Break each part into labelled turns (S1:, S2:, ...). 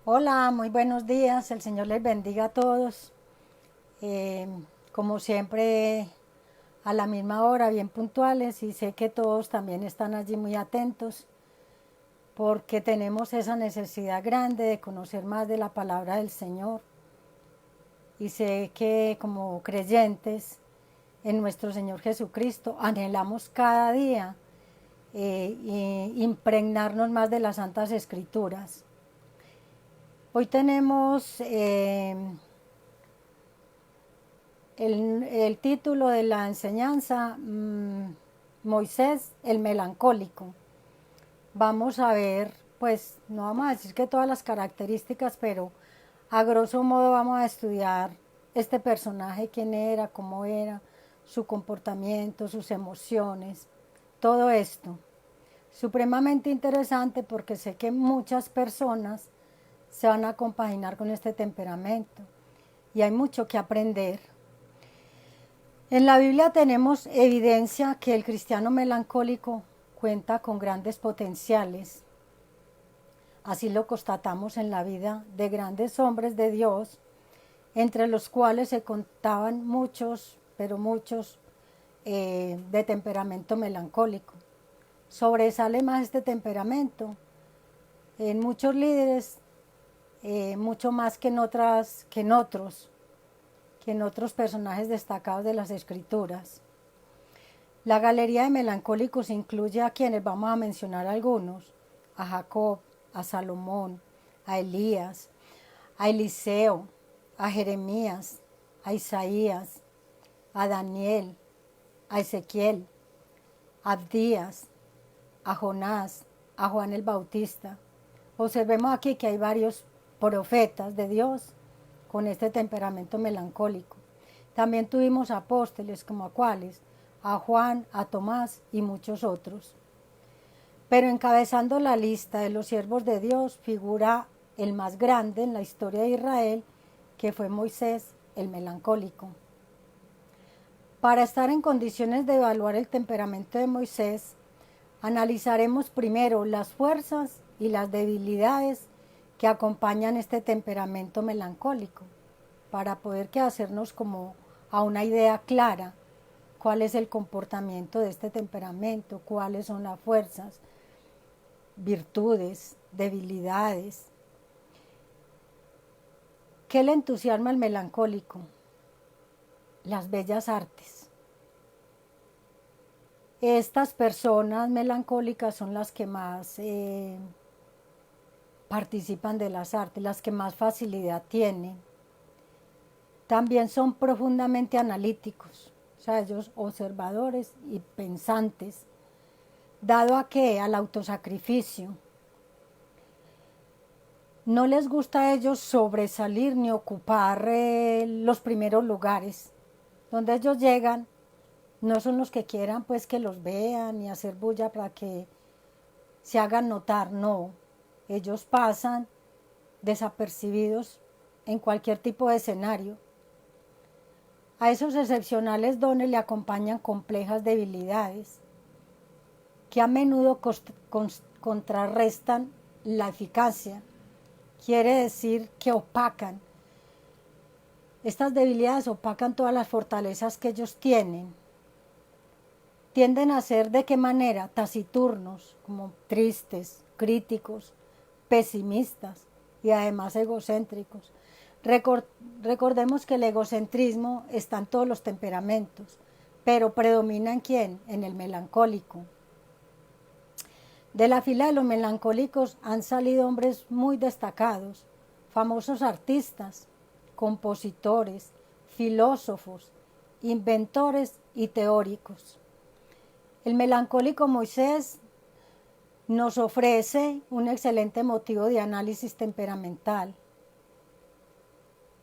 S1: Hola, muy buenos días. El Señor les bendiga a todos. Eh, Como siempre, a la misma hora, bien puntuales, y sé que todos también están allí muy atentos porque tenemos esa necesidad grande de conocer más de la palabra del Señor. Y sé que como creyentes en nuestro Señor Jesucristo anhelamos cada día impregnarnos más de las Santas Escrituras. Hoy tenemos el título de la enseñanza, Moisés el melancólico. Vamos a ver, pues no vamos a decir que todas las características, pero a grosso modo vamos a estudiar este personaje, quién era, cómo era, su comportamiento, sus emociones, todo esto. Supremamente interesante porque sé que muchas personas se van a compaginar con este temperamento y hay mucho que aprender. En la Biblia tenemos evidencia que el cristiano melancólico cuenta con grandes potenciales. Así lo constatamos en la vida de grandes hombres de Dios, entre los cuales se contaban muchos, pero muchos de temperamento melancólico. Sobresale más este temperamento en muchos líderes, mucho más que en otros personajes destacados de las escrituras. La galería de melancólicos incluye a quienes vamos a mencionar algunos: a Jacob, a Salomón, a Elías, a Eliseo, a Jeremías, a Isaías, a Daniel, a Ezequiel, a Abdías, a Jonás, a Juan el Bautista. Observemos aquí que hay varios profetas de Dios con este temperamento melancólico. También tuvimos apóstoles como a cuáles, a Juan, a Tomás y muchos otros. Pero encabezando la lista de los siervos de Dios figura el más grande en la historia de Israel, que fue Moisés el melancólico. Para estar en condiciones de evaluar el temperamento de Moisés, analizaremos primero las fuerzas y las debilidades que acompañan este temperamento melancólico, para poder hacernos como a una idea clara cuál es el comportamiento de este temperamento, cuáles son las fuerzas, virtudes, debilidades. ¿Qué le entusiasma al melancólico? Las bellas artes. Estas personas melancólicas son las que más participan de las artes, las que más facilidad tienen. También son profundamente analíticos, o sea, ellos observadores y pensantes, dado a que al autosacrificio. No les gusta a ellos sobresalir ni ocupar los primeros lugares. Donde ellos llegan, no son los que quieran pues que los vean ni hacer bulla para que se hagan notar, no. Ellos pasan desapercibidos en cualquier tipo de escenario. A esos excepcionales dones le acompañan complejas debilidades que a menudo contrarrestan la eficacia. Quiere decir que opacan. Estas debilidades opacan todas las fortalezas que ellos tienen. Tienden a ser, ¿de qué manera? Taciturnos, como tristes, críticos, pesimistas y además egocéntricos. Recordemos que el egocentrismo está en todos los temperamentos, pero predomina en quién? En el melancólico. De la fila de los melancólicos han salido hombres muy destacados, famosos artistas, compositores, filósofos, inventores y teóricos. El melancólico Moisés nos ofrece un excelente motivo de análisis temperamental.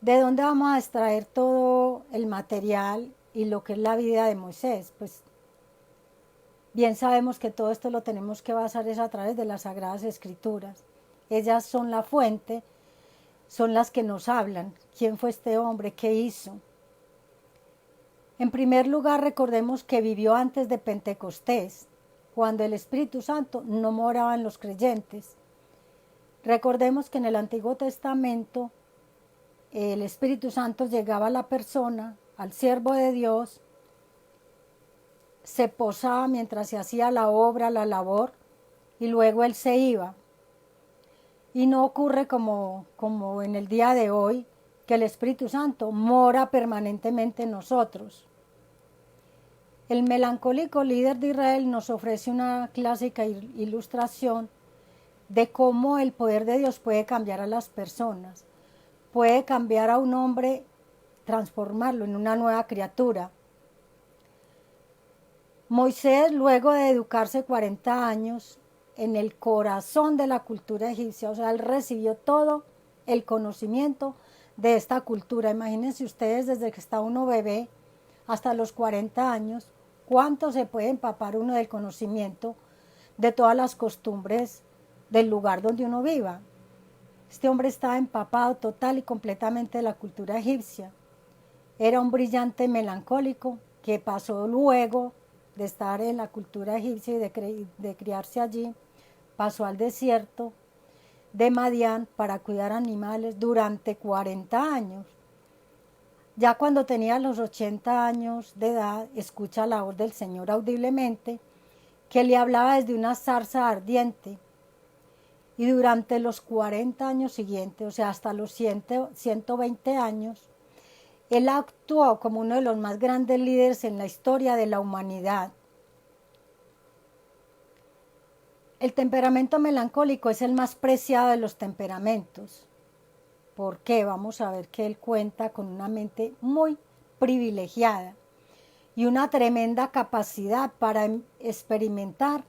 S1: ¿De dónde vamos a extraer todo el material y lo que es la vida de Moisés? Pues bien sabemos que todo esto lo tenemos que basar es a través de las Sagradas Escrituras. Ellas son la fuente, son las que nos hablan. ¿Quién fue este hombre? ¿Qué hizo? En primer lugar, recordemos que vivió antes de Pentecostés, cuando el Espíritu Santo no moraba en los creyentes. Recordemos que en el Antiguo Testamento el Espíritu Santo llegaba a la persona, al siervo de Dios, se posaba mientras se hacía la obra, la labor, y luego él se iba. Y no ocurre como en el día de hoy, que el Espíritu Santo mora permanentemente en nosotros. El melancólico líder de Israel nos ofrece una clásica ilustración de cómo el poder de Dios puede cambiar a las personas, puede cambiar a un hombre, transformarlo en una nueva criatura. Moisés, luego de educarse 40 años en el corazón de la cultura egipcia, o sea, él recibió todo el conocimiento de esta cultura. Imagínense ustedes desde que está uno bebé hasta los 40 años, cuánto se puede empapar uno del conocimiento de todas las costumbres del lugar donde uno viva. Este hombre estaba empapado total y completamente de la cultura egipcia. Era un brillante melancólico que pasó luego de estar en la cultura egipcia y de criarse allí, pasó al desierto de Madián para cuidar animales durante 40 años. Ya cuando tenía los 80 años de edad, escucha la voz del Señor audiblemente, que le hablaba desde una zarza ardiente. Y durante los 40 años siguientes, o sea, hasta los 120 años, él actuó como uno de los más grandes líderes en la historia de la humanidad. El temperamento melancólico es el más preciado de los temperamentos. ¿Por qué? Vamos a ver que él cuenta con una mente muy privilegiada y una tremenda capacidad para experimentar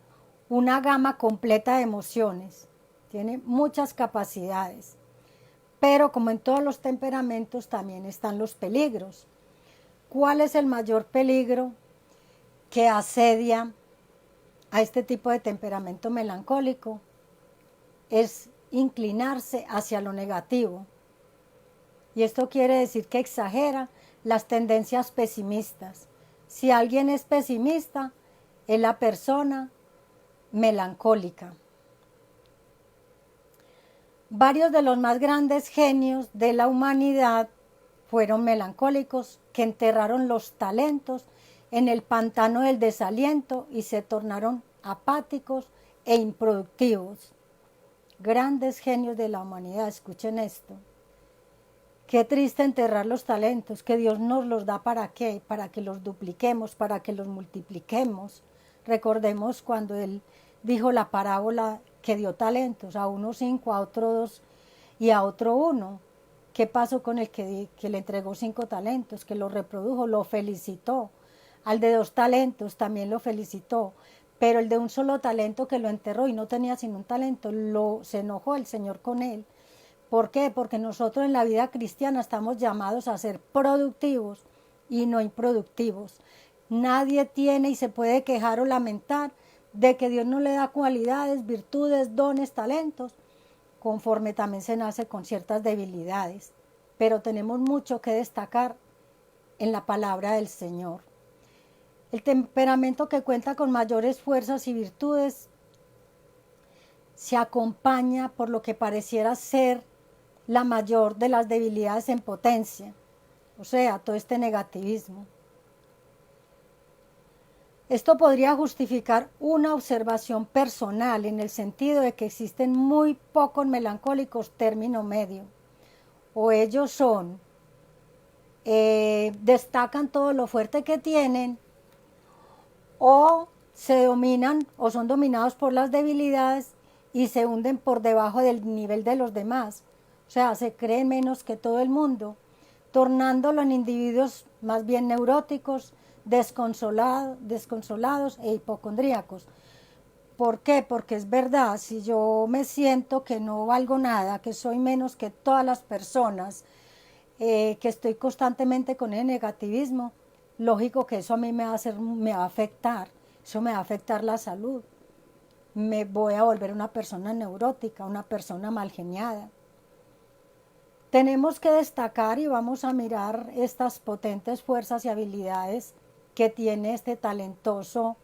S1: una gama completa de emociones. Tiene muchas capacidades. Pero como en todos los temperamentos también están los peligros. ¿Cuál es el mayor peligro que asedia a este tipo de temperamento melancólico? Es inclinarse hacia lo negativo. Y esto quiere decir que exagera las tendencias pesimistas. Si alguien es pesimista, es la persona melancólica. Varios de los más grandes genios de la humanidad fueron melancólicos, que enterraron los talentos en el pantano del desaliento y se tornaron apáticos e improductivos. Grandes genios de la humanidad, escuchen esto. Qué triste enterrar los talentos, que Dios nos los da ¿para qué? Para que los dupliquemos, para que los multipliquemos. Recordemos cuando Él dijo la parábola que dio talentos, a uno 5, a otro 2 y a otro 1. ¿Qué pasó con el que le entregó 5 talentos? Que lo reprodujo, lo felicitó. Al de 2 talentos también lo felicitó. Pero el de un solo talento que lo enterró y no tenía sino un talento, se enojó el Señor con él. ¿Por qué? Porque nosotros en la vida cristiana estamos llamados a ser productivos y no improductivos. Nadie tiene y se puede quejar o lamentar de que Dios no le da cualidades, virtudes, dones, talentos, conforme también se nace con ciertas debilidades. Pero tenemos mucho que destacar en la palabra del Señor. El temperamento que cuenta con mayores fuerzas y virtudes se acompaña por lo que pareciera ser la mayor de las debilidades en potencia, o sea, todo este negativismo. Esto podría justificar una observación personal en el sentido de que existen muy pocos melancólicos término medio. O ellos destacan todo lo fuerte que tienen, o se dominan o son dominados por las debilidades y se hunden por debajo del nivel de los demás. O sea, se creen menos que todo el mundo, tornándolo en individuos más bien neuróticos, desconsolados e hipocondríacos. ¿Por qué? Porque es verdad, si yo me siento que no valgo nada, que soy menos que todas las personas, que estoy constantemente con el negativismo, lógico que eso a mí me va a afectar, eso me va a afectar la salud. Me voy a volver una persona neurótica, una persona malgeniada. Tenemos que destacar y vamos a mirar estas potentes fuerzas y habilidades que tiene este talentoso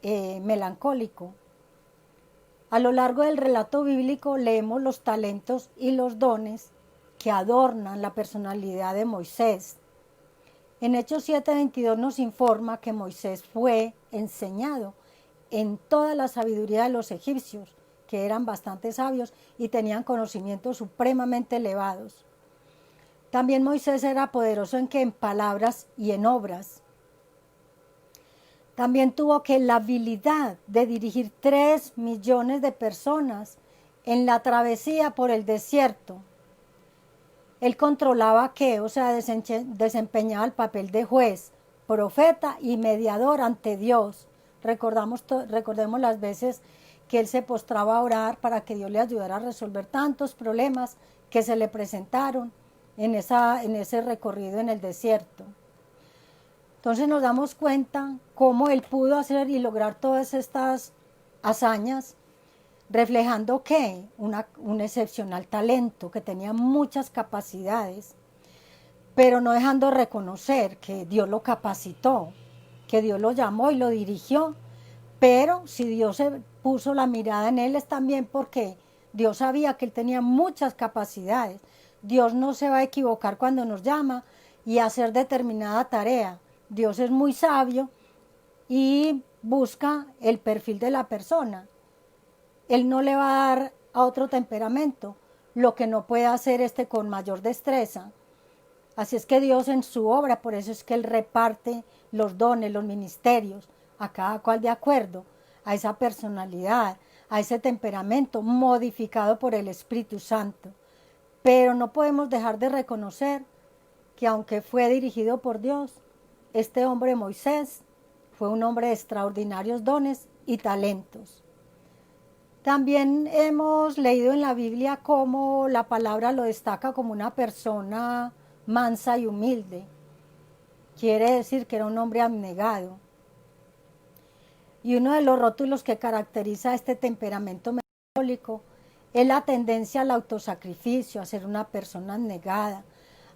S1: melancólico. A lo largo del relato bíblico leemos los talentos y los dones que adornan la personalidad de Moisés. En Hechos 7:22 nos informa que Moisés fue enseñado en toda la sabiduría de los egipcios, que eran bastante sabios y tenían conocimientos supremamente elevados. También Moisés era poderoso en palabras y en obras. También tuvo que la habilidad de dirigir 3 millones de personas en la travesía por el desierto. Él controlaba qué, o sea, desempeñaba el papel de juez, profeta y mediador ante Dios. Recordemos las veces que él se postraba a orar para que Dios le ayudara a resolver tantos problemas que se le presentaron en ese recorrido en el desierto. Entonces nos damos cuenta cómo él pudo hacer y lograr todas estas hazañas, reflejando que un excepcional talento, que tenía muchas capacidades, pero no dejando reconocer que Dios lo capacitó, que Dios lo llamó y lo dirigió. Pero si Dios se puso la mirada en él es también porque Dios sabía que él tenía muchas capacidades. Dios no se va a equivocar cuando nos llama y hacer determinada tarea. Dios es muy sabio y busca el perfil de la persona. Él no le va a dar a otro temperamento lo que no puede hacer con mayor destreza. Así es que Dios en su obra, por eso es que Él reparte los dones, los ministerios, a cada cual de acuerdo a esa personalidad, a ese temperamento modificado por el Espíritu Santo. Pero no podemos dejar de reconocer que aunque fue dirigido por Dios, este hombre Moisés fue un hombre de extraordinarios dones y talentos. También hemos leído en la Biblia cómo la palabra lo destaca como una persona mansa y humilde. Quiere decir que era un hombre abnegado. Y uno de los rótulos que caracteriza a este temperamento melancólico es la tendencia al autosacrificio, a ser una persona abnegada,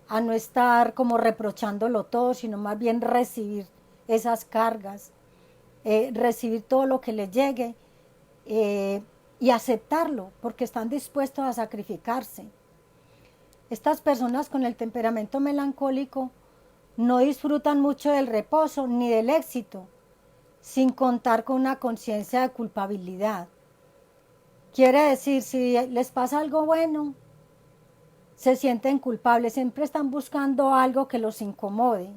S1: a no estar como reprochándolo todo, sino más bien recibir esas cargas, recibir todo lo que le llegue y aceptarlo, porque están dispuestos a sacrificarse. Estas personas con el temperamento melancólico no disfrutan mucho del reposo ni del éxito, sin contar con una conciencia de culpabilidad. Quiere decir, si les pasa algo bueno, se sienten culpables, siempre están buscando algo que los incomode.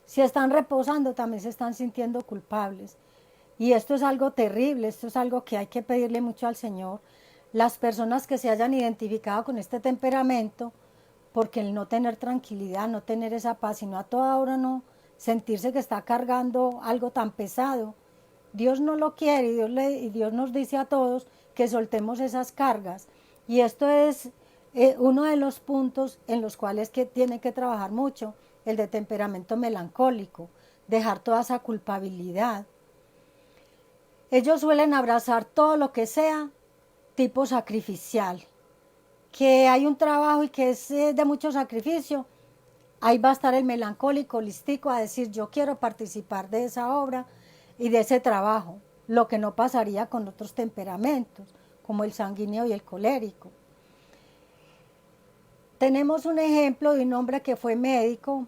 S1: Si están reposando, también se están sintiendo culpables. Y esto es algo terrible, esto es algo que hay que pedirle mucho al Señor. Las personas que se hayan identificado con este temperamento, porque el no tener tranquilidad, no tener esa paz, sino a toda hora no sentirse que está cargando algo tan pesado. Dios no lo quiere y Dios nos dice a todos que soltemos esas cargas. Y esto es uno de los puntos en los cuales que tiene que trabajar mucho el de temperamento melancólico, dejar toda esa culpabilidad. Ellos suelen abrazar todo lo que sea tipo sacrificial, que hay un trabajo y que es de mucho sacrificio. Ahí va a estar el melancólico listico a decir yo quiero participar de esa obra y de ese trabajo, lo que no pasaría con otros temperamentos, como el sanguíneo y el colérico. Tenemos un ejemplo de un hombre que fue médico,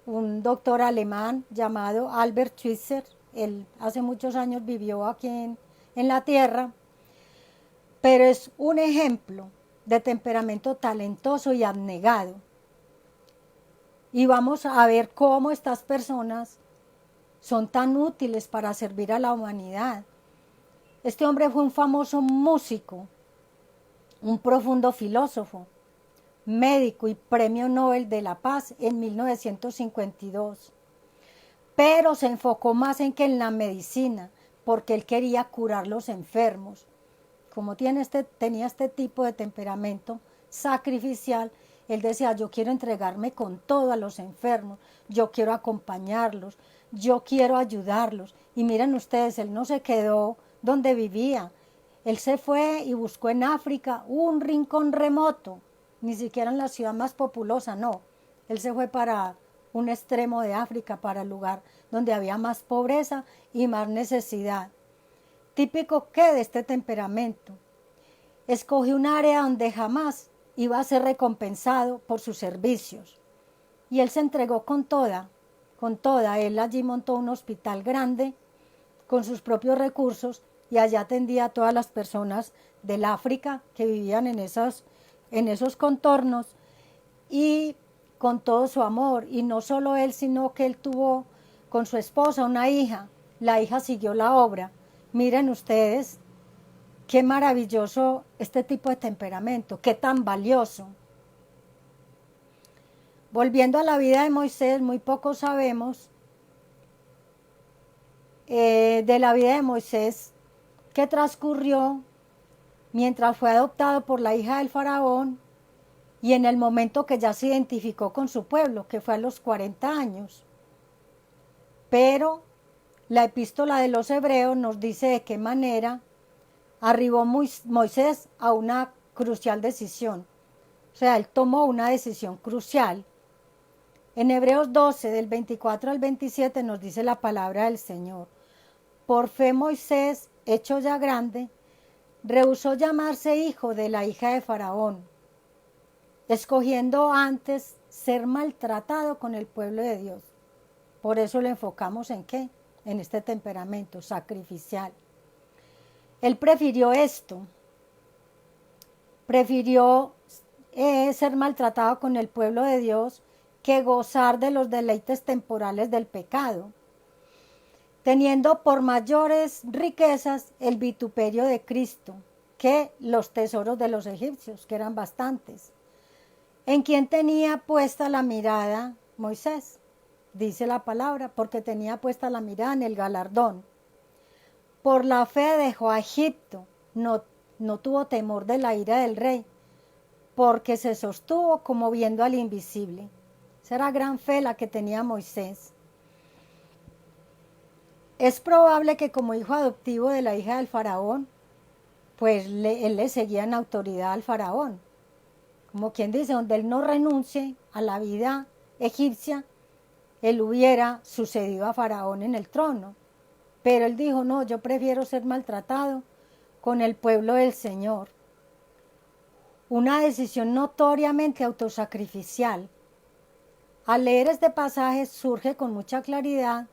S1: un doctor alemán llamado Albert Schweitzer. Él hace muchos años vivió aquí en la tierra, pero es un ejemplo de temperamento talentoso y abnegado. Y vamos a ver cómo estas personas son tan útiles para servir a la humanidad. Este hombre fue un famoso músico, un profundo filósofo, médico y premio Nobel de la Paz en 1952. Pero se enfocó más en la medicina, porque él quería curar los enfermos. Como tenía este tipo de temperamento sacrificial, él decía, yo quiero entregarme con todo a los enfermos, yo quiero acompañarlos, yo quiero ayudarlos. Y miren ustedes, él no se quedó donde vivía, él se fue y buscó en África un rincón remoto, ni siquiera en la ciudad más populosa, no. Él se fue para un extremo de África, para el lugar donde había más pobreza y más necesidad. típico que de este temperamento. Escogió un área donde jamás iba a ser recompensado por sus servicios. Y él se entregó con toda. Él allí montó un hospital grande con sus propios recursos y allá atendía a todas las personas del África que vivían en esos contornos y con todo su amor. Y no solo él, sino que él tuvo con su esposa una hija. La hija siguió la obra. Miren ustedes, qué maravilloso este tipo de temperamento, qué tan valioso. Volviendo a la vida de Moisés, muy poco sabemos de la vida de Moisés que transcurrió mientras fue adoptado por la hija del faraón y en el momento que ya se identificó con su pueblo, que fue a los 40 años. Pero la epístola de los Hebreos nos dice de qué manera arribó Moisés a una crucial decisión. O sea, él tomó una decisión crucial. En Hebreos 12, del 24 al 27, nos dice la palabra del Señor. Por fe Moisés, hecho ya grande, rehusó llamarse hijo de la hija de Faraón, escogiendo antes ser maltratado con el pueblo de Dios. Por eso lo enfocamos en ¿qué? En este temperamento sacrificial. Él prefirió esto, prefirió ser maltratado con el pueblo de Dios que gozar de los deleites temporales del pecado, teniendo por mayores riquezas el vituperio de Cristo que los tesoros de los egipcios, que eran bastantes. ¿En quién tenía puesta la mirada Moisés? Dice la palabra, porque tenía puesta la mirada en el galardón. Por la fe dejó a Egipto, no tuvo temor de la ira del rey, porque se sostuvo como viendo al invisible. Esa era gran fe la que tenía Moisés. Es probable que como hijo adoptivo de la hija del faraón, pues él le seguía en autoridad al faraón. Como quien dice, donde él no renuncie a la vida egipcia, él hubiera sucedido a faraón en el trono. Pero él dijo, no, yo prefiero ser maltratado con el pueblo del Señor. Una decisión notoriamente autosacrificial. Al leer este pasaje surge con mucha claridad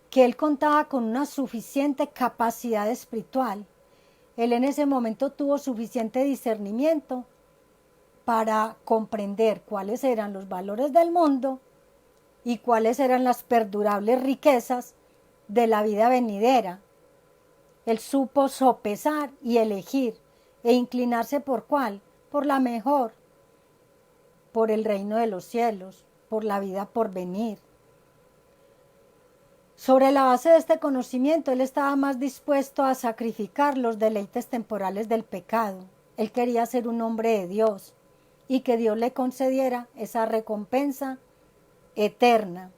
S1: que él contaba con una suficiente capacidad espiritual. Él en ese momento tuvo suficiente discernimiento para comprender cuáles eran los valores del mundo y cuáles eran las perdurables riquezas de la vida venidera. Él supo sopesar y elegir e inclinarse por cuál, por la mejor, por el reino de los cielos, por la vida por venir. Sobre la base de este conocimiento, él estaba más dispuesto a sacrificar los deleites temporales del pecado. Él quería ser un hombre de Dios y que Dios le concediera esa recompensa eterna.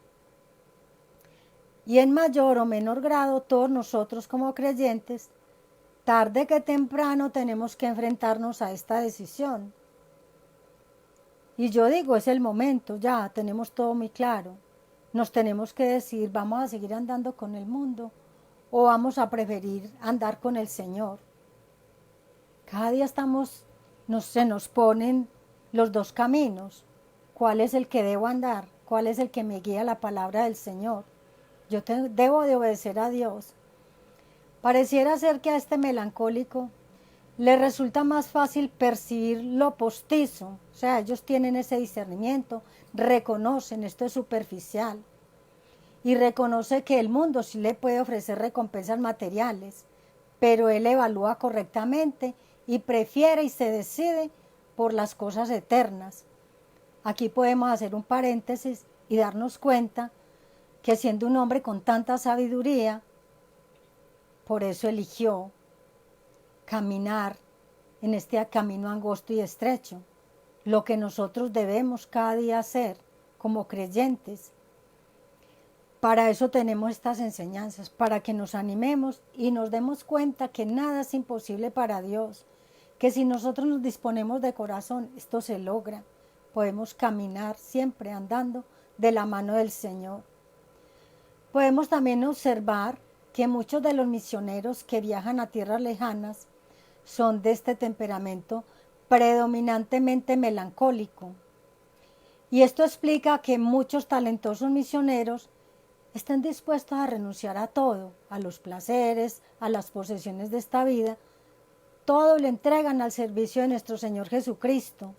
S1: Y en mayor o menor grado, todos nosotros como creyentes, tarde que temprano tenemos que enfrentarnos a esta decisión. Y yo digo, es el momento, ya tenemos todo muy claro. Nos tenemos que decir, ¿vamos a seguir andando con el mundo o vamos a preferir andar con el Señor? Cada día se nos ponen los dos caminos. ¿Cuál es el que debo andar? ¿Cuál es el que me guía la palabra del Señor? Yo debo de obedecer a Dios. Pareciera ser que a este melancólico le resulta más fácil percibir lo postizo. O sea, ellos tienen ese discernimiento, reconocen, esto es superficial. Y reconoce que el mundo sí le puede ofrecer recompensas materiales, pero él evalúa correctamente y prefiere y se decide por las cosas eternas. Aquí podemos hacer un paréntesis y darnos cuenta que siendo un hombre con tanta sabiduría, por eso eligió caminar en este camino angosto y estrecho, lo que nosotros debemos cada día hacer como creyentes. Para eso tenemos estas enseñanzas, para que nos animemos y nos demos cuenta que nada es imposible para Dios, que si nosotros nos disponemos de corazón, esto se logra. Podemos caminar siempre andando de la mano del Señor. Podemos también observar que muchos de los misioneros que viajan a tierras lejanas son de este temperamento predominantemente melancólico. Y esto explica que muchos talentosos misioneros estén dispuestos a renunciar a todo, a los placeres, a las posesiones de esta vida, todo lo entregan al servicio de nuestro Señor Jesucristo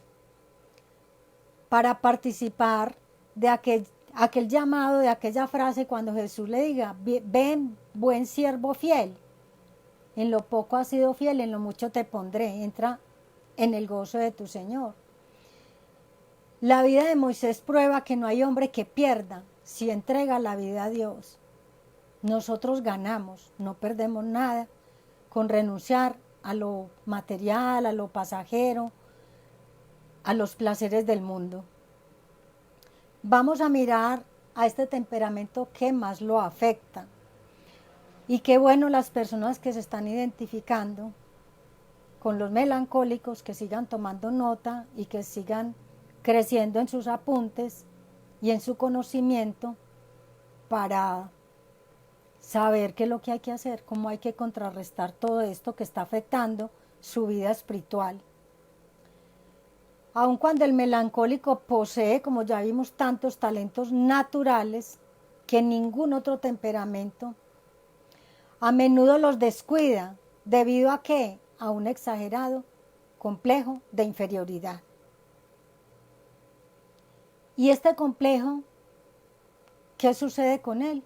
S1: para participar de aquel llamado, de aquella frase cuando Jesús le diga, ven, buen siervo fiel, en lo poco has sido fiel, en lo mucho te pondré, entra en el gozo de tu Señor. La vida de Moisés prueba que no hay hombre que pierda si entrega la vida a Dios. Nosotros ganamos, no perdemos nada con renunciar a lo material, a lo pasajero, a los placeres del mundo. Vamos a mirar a este temperamento que más lo afecta. Y qué bueno las personas que se están identificando con los melancólicos, que sigan tomando nota y que sigan creciendo en sus apuntes y en su conocimiento para saber qué es lo que hay que hacer, cómo hay que contrarrestar todo esto que está afectando su vida espiritual. Aun cuando el melancólico posee, como ya vimos, tantos talentos naturales que ningún otro temperamento, a menudo los descuida. ¿Debido a qué? A un exagerado complejo de inferioridad. Y este complejo, ¿qué sucede con él?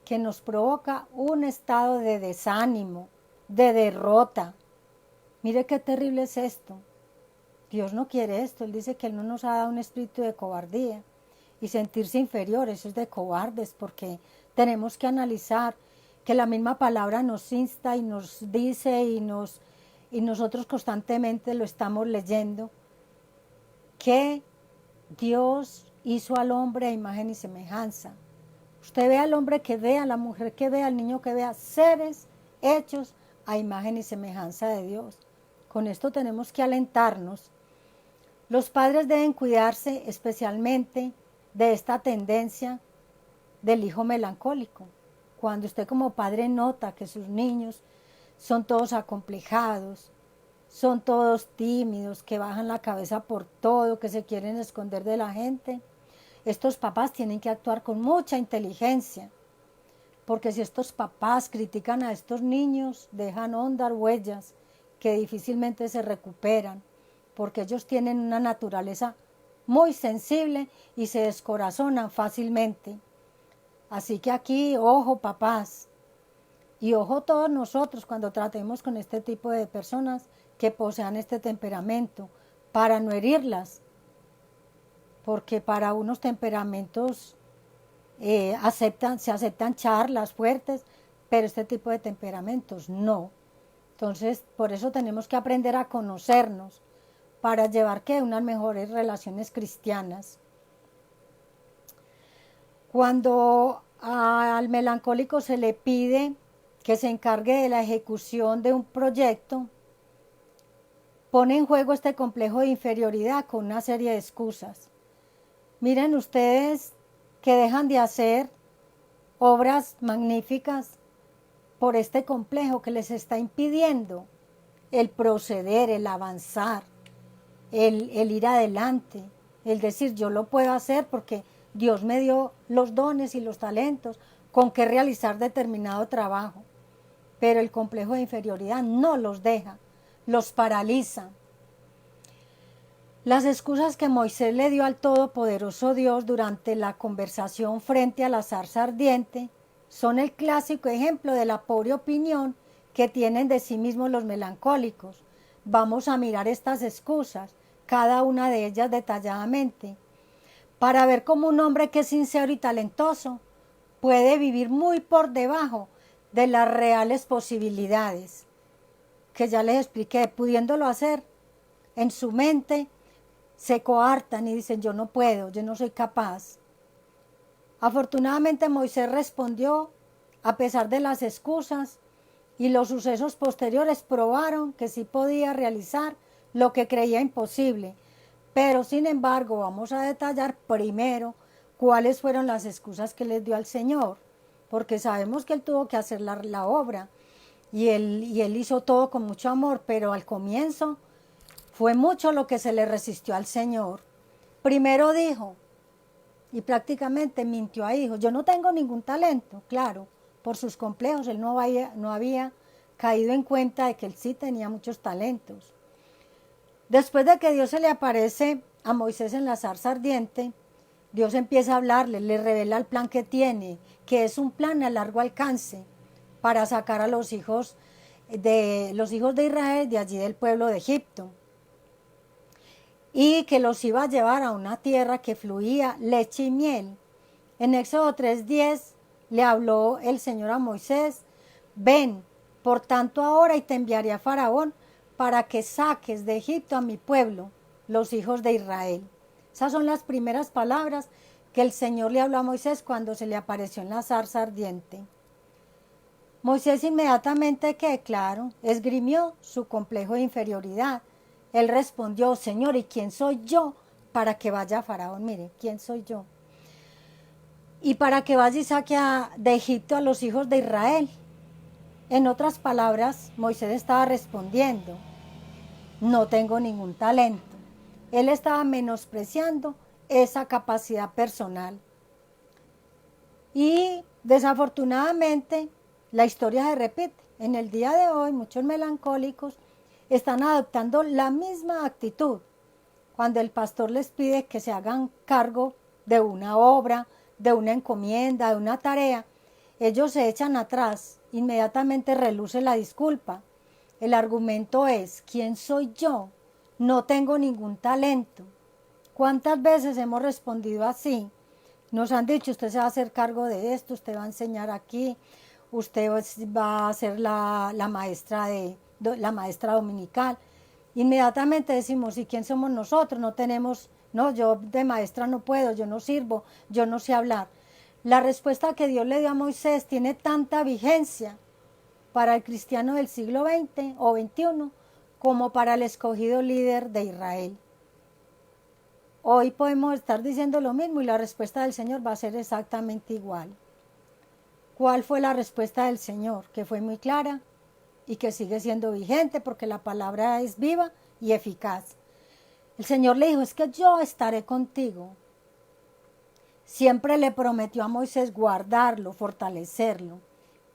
S1: Que nos provoca un estado de desánimo, de derrota. Mire qué terrible es esto. Dios no quiere esto. Él dice que Él no nos ha dado un espíritu de cobardía. Y sentirse inferiores es de cobardes, porque tenemos que analizar que la misma palabra nos insta y nos dice y nosotros constantemente lo estamos leyendo, que Dios hizo al hombre a imagen y semejanza. Usted ve al hombre que vea, a la mujer que vea, al niño que vea, seres hechos a imagen y semejanza de Dios. Con esto tenemos que alentarnos. Los padres deben cuidarse especialmente de esta tendencia del hijo melancólico. Cuando usted como padre nota que sus niños son todos acomplejados, son todos tímidos, que bajan la cabeza por todo, que se quieren esconder de la gente, estos papás tienen que actuar con mucha inteligencia, porque si estos papás critican a estos niños, dejan hondas huellas que difícilmente se recuperan, porque ellos tienen una naturaleza muy sensible y se descorazonan fácilmente. Así que aquí, ojo papás, y ojo todos nosotros cuando tratemos con este tipo de personas que posean este temperamento, para no herirlas, porque para unos temperamentos se aceptan charlas fuertes, pero este tipo de temperamentos no. Entonces, por eso tenemos que aprender a conocernos, para llevar unas mejores relaciones cristianas. Cuando al melancólico se le pide que se encargue de la ejecución de un proyecto, pone en juego este complejo de inferioridad con una serie de excusas. Miren ustedes que dejan de hacer obras magníficas por este complejo que les está impidiendo el proceder, el avanzar, el ir adelante, el decir yo lo puedo hacer porque Dios me dio los dones y los talentos con que realizar determinado trabajo. Pero el complejo de inferioridad no los deja, los paraliza. Las excusas que Moisés le dio al Todopoderoso Dios durante la conversación frente a la zarza ardiente son el clásico ejemplo de la pobre opinión que tienen de sí mismos los melancólicos. Vamos a mirar estas excusas, cada una de ellas detalladamente, para ver cómo un hombre que es sincero y talentoso puede vivir muy por debajo de las reales posibilidades, que ya les expliqué. Pudiéndolo hacer, en su mente se coartan y dicen yo no puedo, yo no soy capaz. Afortunadamente Moisés respondió a pesar de las excusas, y los sucesos posteriores probaron que sí podía realizar lo que creía imposible. Pero sin embargo vamos a detallar primero cuáles fueron las excusas que les dio al Señor. porque sabemos que él tuvo que hacer la obra y él hizo todo con mucho amor, pero al comienzo fue mucho lo que se le resistió al Señor. Primero dijo, y prácticamente mintió ahí, dijo, yo no tengo ningún talento, claro, por sus complejos, él no había caído en cuenta de que él sí tenía muchos talentos. Después de que Dios se le aparece a Moisés en la zarza ardiente, Dios empieza a hablarle, le revela el plan que tiene, que es un plan a largo alcance para sacar a los hijos de Israel de allí del pueblo de Egipto, y que los iba a llevar a una tierra que fluía leche y miel. En Éxodo 3:10 le habló el Señor a Moisés, ven, por tanto ahora y te enviaré a Faraón para que saques de Egipto a mi pueblo, los hijos de Israel. Esas son las primeras palabras que el Señor le habló a Moisés cuando se le apareció en la zarza ardiente. Moisés inmediatamente, que claro, esgrimió su complejo de inferioridad. Él respondió, Señor, ¿y quién soy yo para que vaya a Faraón? Mire, ¿quién soy yo? Y para que vaya y saque de Egipto a los hijos de Israel. En otras palabras, Moisés estaba respondiendo, no tengo ningún talento. Él estaba menospreciando esa capacidad personal. Y desafortunadamente, la historia se repite. En el día de hoy, muchos melancólicos están adoptando la misma actitud cuando el pastor les pide que se hagan cargo de una obra, de una encomienda, de una tarea. Ellos se echan atrás, inmediatamente reluce la disculpa. El argumento es, ¿quién soy yo? No tengo ningún talento. ¿Cuántas veces hemos respondido así? Nos han dicho, usted se va a hacer cargo de esto, usted va a enseñar aquí, usted va a ser la maestra dominical. Inmediatamente decimos, ¿y quién somos nosotros? No tenemos, no, yo de maestra no puedo, yo no sirvo, yo no sé hablar. La respuesta que Dios le dio a Moisés tiene tanta vigencia para el cristiano del siglo XX o XXI como para el escogido líder de Israel. Hoy podemos estar diciendo lo mismo y la respuesta del Señor va a ser exactamente igual. ¿Cuál fue la respuesta del Señor? Que fue muy clara y que sigue siendo vigente porque la palabra es viva y eficaz. El Señor le dijo, es que yo estaré contigo. Siempre le prometió a Moisés guardarlo, fortalecerlo.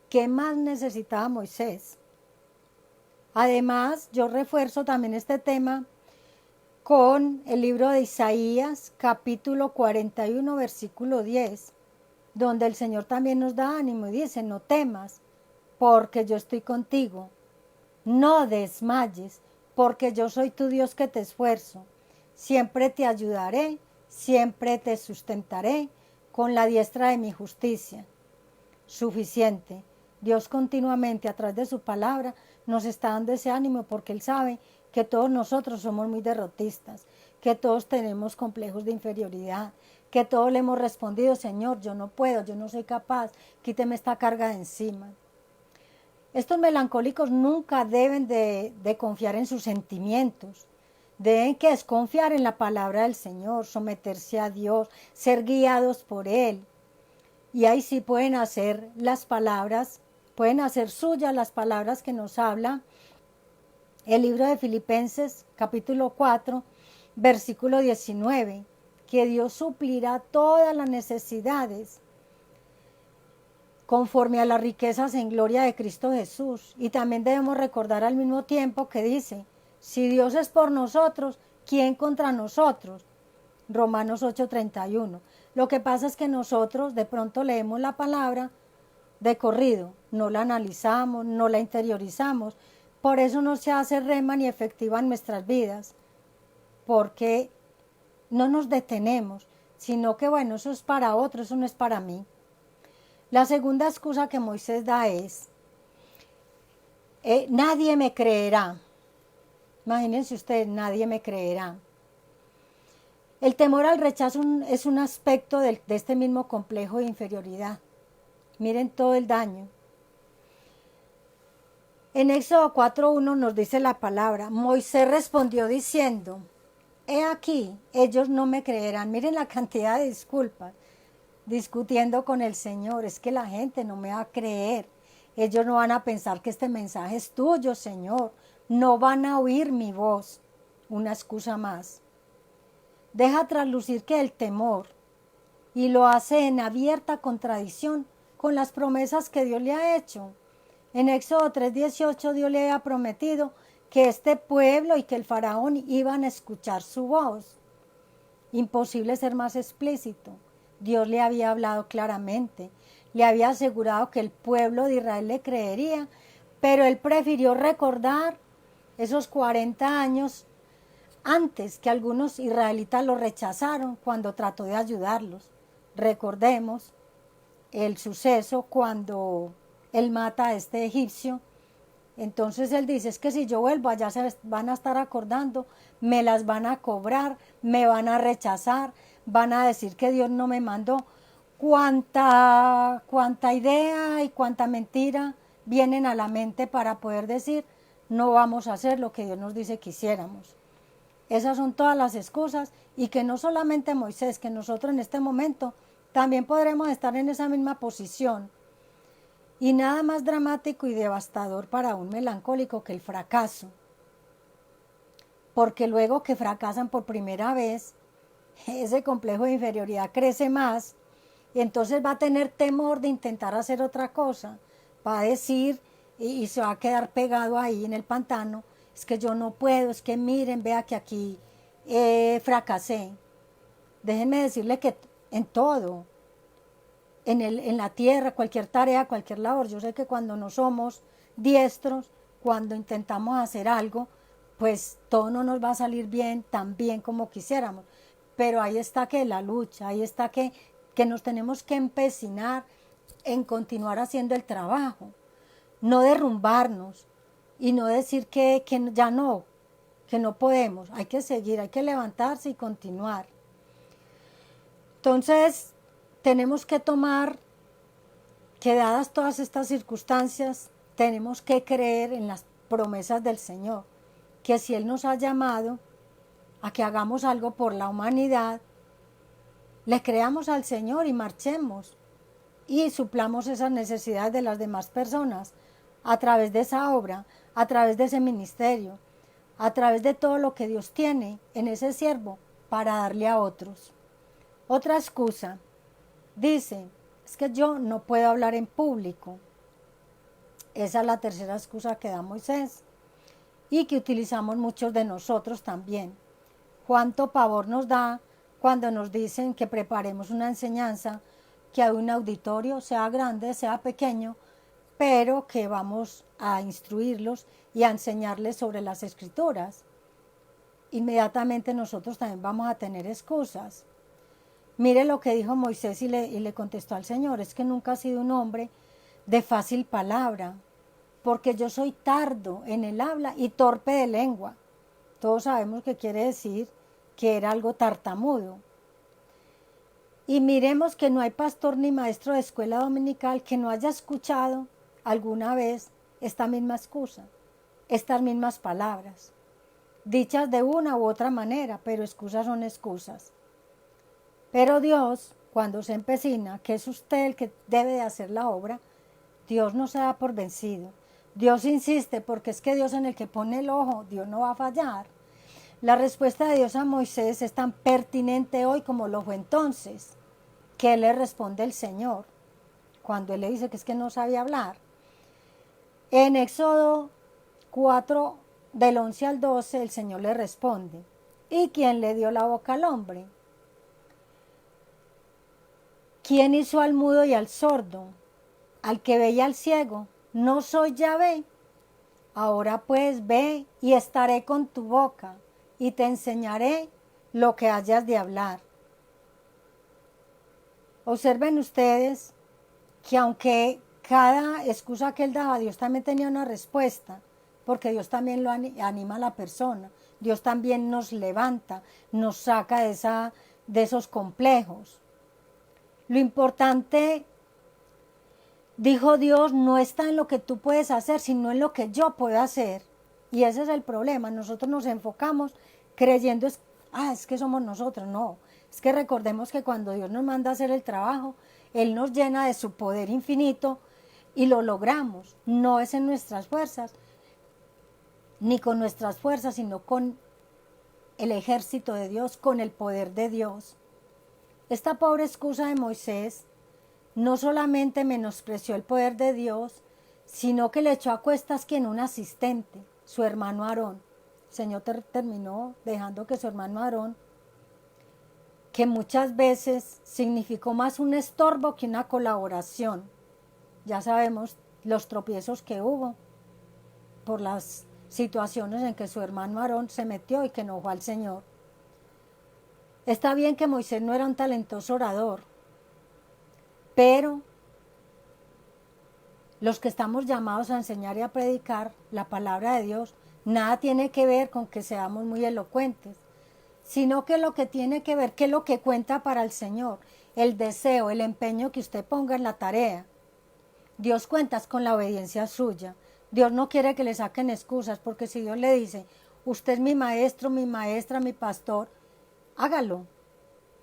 S1: ¿Qué más necesitaba Moisés? Además, yo refuerzo también este tema con el libro de Isaías, capítulo 41, versículo 10, donde el Señor también nos da ánimo y dice, no temas, porque yo estoy contigo. No desmayes, porque yo soy tu Dios que te esfuerzo. Siempre te ayudaré, siempre te sustentaré con la diestra de mi justicia. Suficiente. Dios continuamente a través de su palabra nos está dando ese ánimo porque Él sabe que todos nosotros somos muy derrotistas, que todos tenemos complejos de inferioridad, que todos le hemos respondido, Señor, yo no puedo, yo no soy capaz, quíteme esta carga de encima. Estos melancólicos nunca deben de confiar en sus sentimientos, deben que es confiar en la palabra del Señor, someterse a Dios, ser guiados por Él. Y ahí sí pueden hacer las palabras, pueden hacer suyas las palabras que nos habla el libro de Filipenses, capítulo 4, versículo 19, que Dios suplirá todas las necesidades conforme a las riquezas en gloria de Cristo Jesús. Y también debemos recordar al mismo tiempo que dice, si Dios es por nosotros, ¿quién contra nosotros? Romanos 8:31. Lo que pasa es que nosotros de pronto leemos la palabra de corrido, no la analizamos, no la interiorizamos, por eso no se hace rema ni efectiva en nuestras vidas, porque no nos detenemos, sino que bueno, eso es para otro, eso no es para mí. La segunda excusa que Moisés da es, nadie me creerá. Imagínense ustedes, nadie me creerá. El temor al rechazo es un aspecto de este mismo complejo de inferioridad. Miren todo el daño. En Éxodo 4:1 nos dice la palabra, Moisés respondió diciendo, he aquí, ellos no me creerán. Miren la cantidad de disculpas. discutiendo con el Señor. Es que la gente no me va a creer. Ellos no van a pensar que este mensaje es tuyo, Señor. No van a oír mi voz. Una excusa más. Deja traslucir que el temor, y lo hace en abierta contradicción con las promesas que Dios le ha hecho. En Éxodo 3:18 Dios le había prometido que este pueblo y que el faraón iban a escuchar su voz. Imposible ser más explícito. Dios le había hablado claramente, le había asegurado que el pueblo de Israel le creería, pero él prefirió recordar esos 40 años antes que algunos israelitas lo rechazaron cuando trató de ayudarlos. Recordemos el suceso cuando él mata a este egipcio. Entonces él dice, es que si yo vuelvo allá se van a estar acordando, me las van a cobrar, me van a rechazar, van a decir que Dios no me mandó. Cuánta idea y cuánta mentira vienen a la mente para poder decir, no vamos a hacer lo que Dios nos dice que hiciéramos. Esas son todas las excusas, y que no solamente Moisés, que nosotros en este momento también podremos estar en esa misma posición. Y nada más dramático y devastador para un melancólico que el fracaso. Porque luego que fracasan por primera vez, ese complejo de inferioridad crece más, y entonces va a tener temor de intentar hacer otra cosa. Va a decir, y se va a quedar pegado ahí en el pantano, es que yo no puedo, es que miren, vea que aquí fracasé. Déjenme decirle que en todo, en la tierra, cualquier tarea, cualquier labor, yo sé que cuando no somos diestros, cuando intentamos hacer algo, pues todo no nos va a salir bien, tan bien como quisiéramos. Pero ahí está que la lucha, ahí está que nos tenemos que empecinar en continuar haciendo el trabajo, no derrumbarnos y no decir que ya no, que no podemos. Hay que seguir, hay que levantarse y continuar. Entonces, tenemos que tomar que dadas todas estas circunstancias, tenemos que creer en las promesas del Señor, que si Él nos ha llamado a que hagamos algo por la humanidad, le creamos al Señor y marchemos y suplamos esas necesidades de las demás personas a través de esa obra, a través de ese ministerio, a través de todo lo que Dios tiene en ese siervo para darle a otros. Otra excusa, dice, es que yo no puedo hablar en público. Esa es la tercera excusa que da Moisés y que utilizamos muchos de nosotros también. Cuánto pavor nos da cuando nos dicen que preparemos una enseñanza, que hay un auditorio, sea grande, sea pequeño, pero que vamos a instruirlos y a enseñarles sobre las Escrituras. Inmediatamente nosotros también vamos a tener excusas. Mire lo que dijo Moisés y le contestó al Señor, es que nunca ha sido un hombre de fácil palabra, porque yo soy tardo en el habla y torpe de lengua. Todos sabemos que quiere decir que era algo tartamudo. Y miremos que no hay pastor ni maestro de escuela dominical que no haya escuchado alguna vez esta misma excusa, estas mismas palabras, dichas de una u otra manera, pero excusas son excusas. Pero Dios, cuando se empecina, que es usted el que debe de hacer la obra, Dios no se da por vencido. Dios insiste, porque es que Dios en el que pone el ojo, Dios no va a fallar. La respuesta de Dios a Moisés es tan pertinente hoy como lo fue entonces, que le responde el Señor, cuando él le dice que es que no sabía hablar. En Éxodo 4, del 11 al 12, el Señor le responde, ¿y quién le dio la boca al hombre? ¿Quién hizo al mudo y al sordo, al que ve y al ciego? ¿No soy Yahvé? Ahora pues ve y estaré con tu boca y te enseñaré lo que hayas de hablar. Observen ustedes que aunque cada excusa que él daba, Dios también tenía una respuesta, porque Dios también lo anima a la persona. Dios también nos levanta, nos saca de esos complejos. Lo importante, dijo Dios, no está en lo que tú puedes hacer, sino en lo que yo puedo hacer. Y ese es el problema. Nosotros nos enfocamos creyendo es que somos nosotros. No, es que recordemos que cuando Dios nos manda a hacer el trabajo, Él nos llena de su poder infinito y lo logramos. No es en nuestras fuerzas, ni con nuestras fuerzas, sino con el ejército de Dios, con el poder de Dios. Esta pobre excusa de Moisés no solamente menospreció el poder de Dios, sino que le echó a cuestas quien un asistente, su hermano Aarón. El Señor terminó dejando que su hermano Aarón, que muchas veces significó más un estorbo que una colaboración. Ya sabemos los tropiezos que hubo por las situaciones en que su hermano Aarón se metió y que enojó al Señor. Está bien que Moisés no era un talentoso orador, pero los que estamos llamados a enseñar y a predicar la palabra de Dios, nada tiene que ver con que seamos muy elocuentes, sino que lo que tiene que ver, que es lo que cuenta para el Señor, el deseo, el empeño que usted ponga en la tarea. Dios cuenta con la obediencia suya. Dios no quiere que le saquen excusas, porque si Dios le dice, usted es mi maestro, mi maestra, mi pastor, hágalo,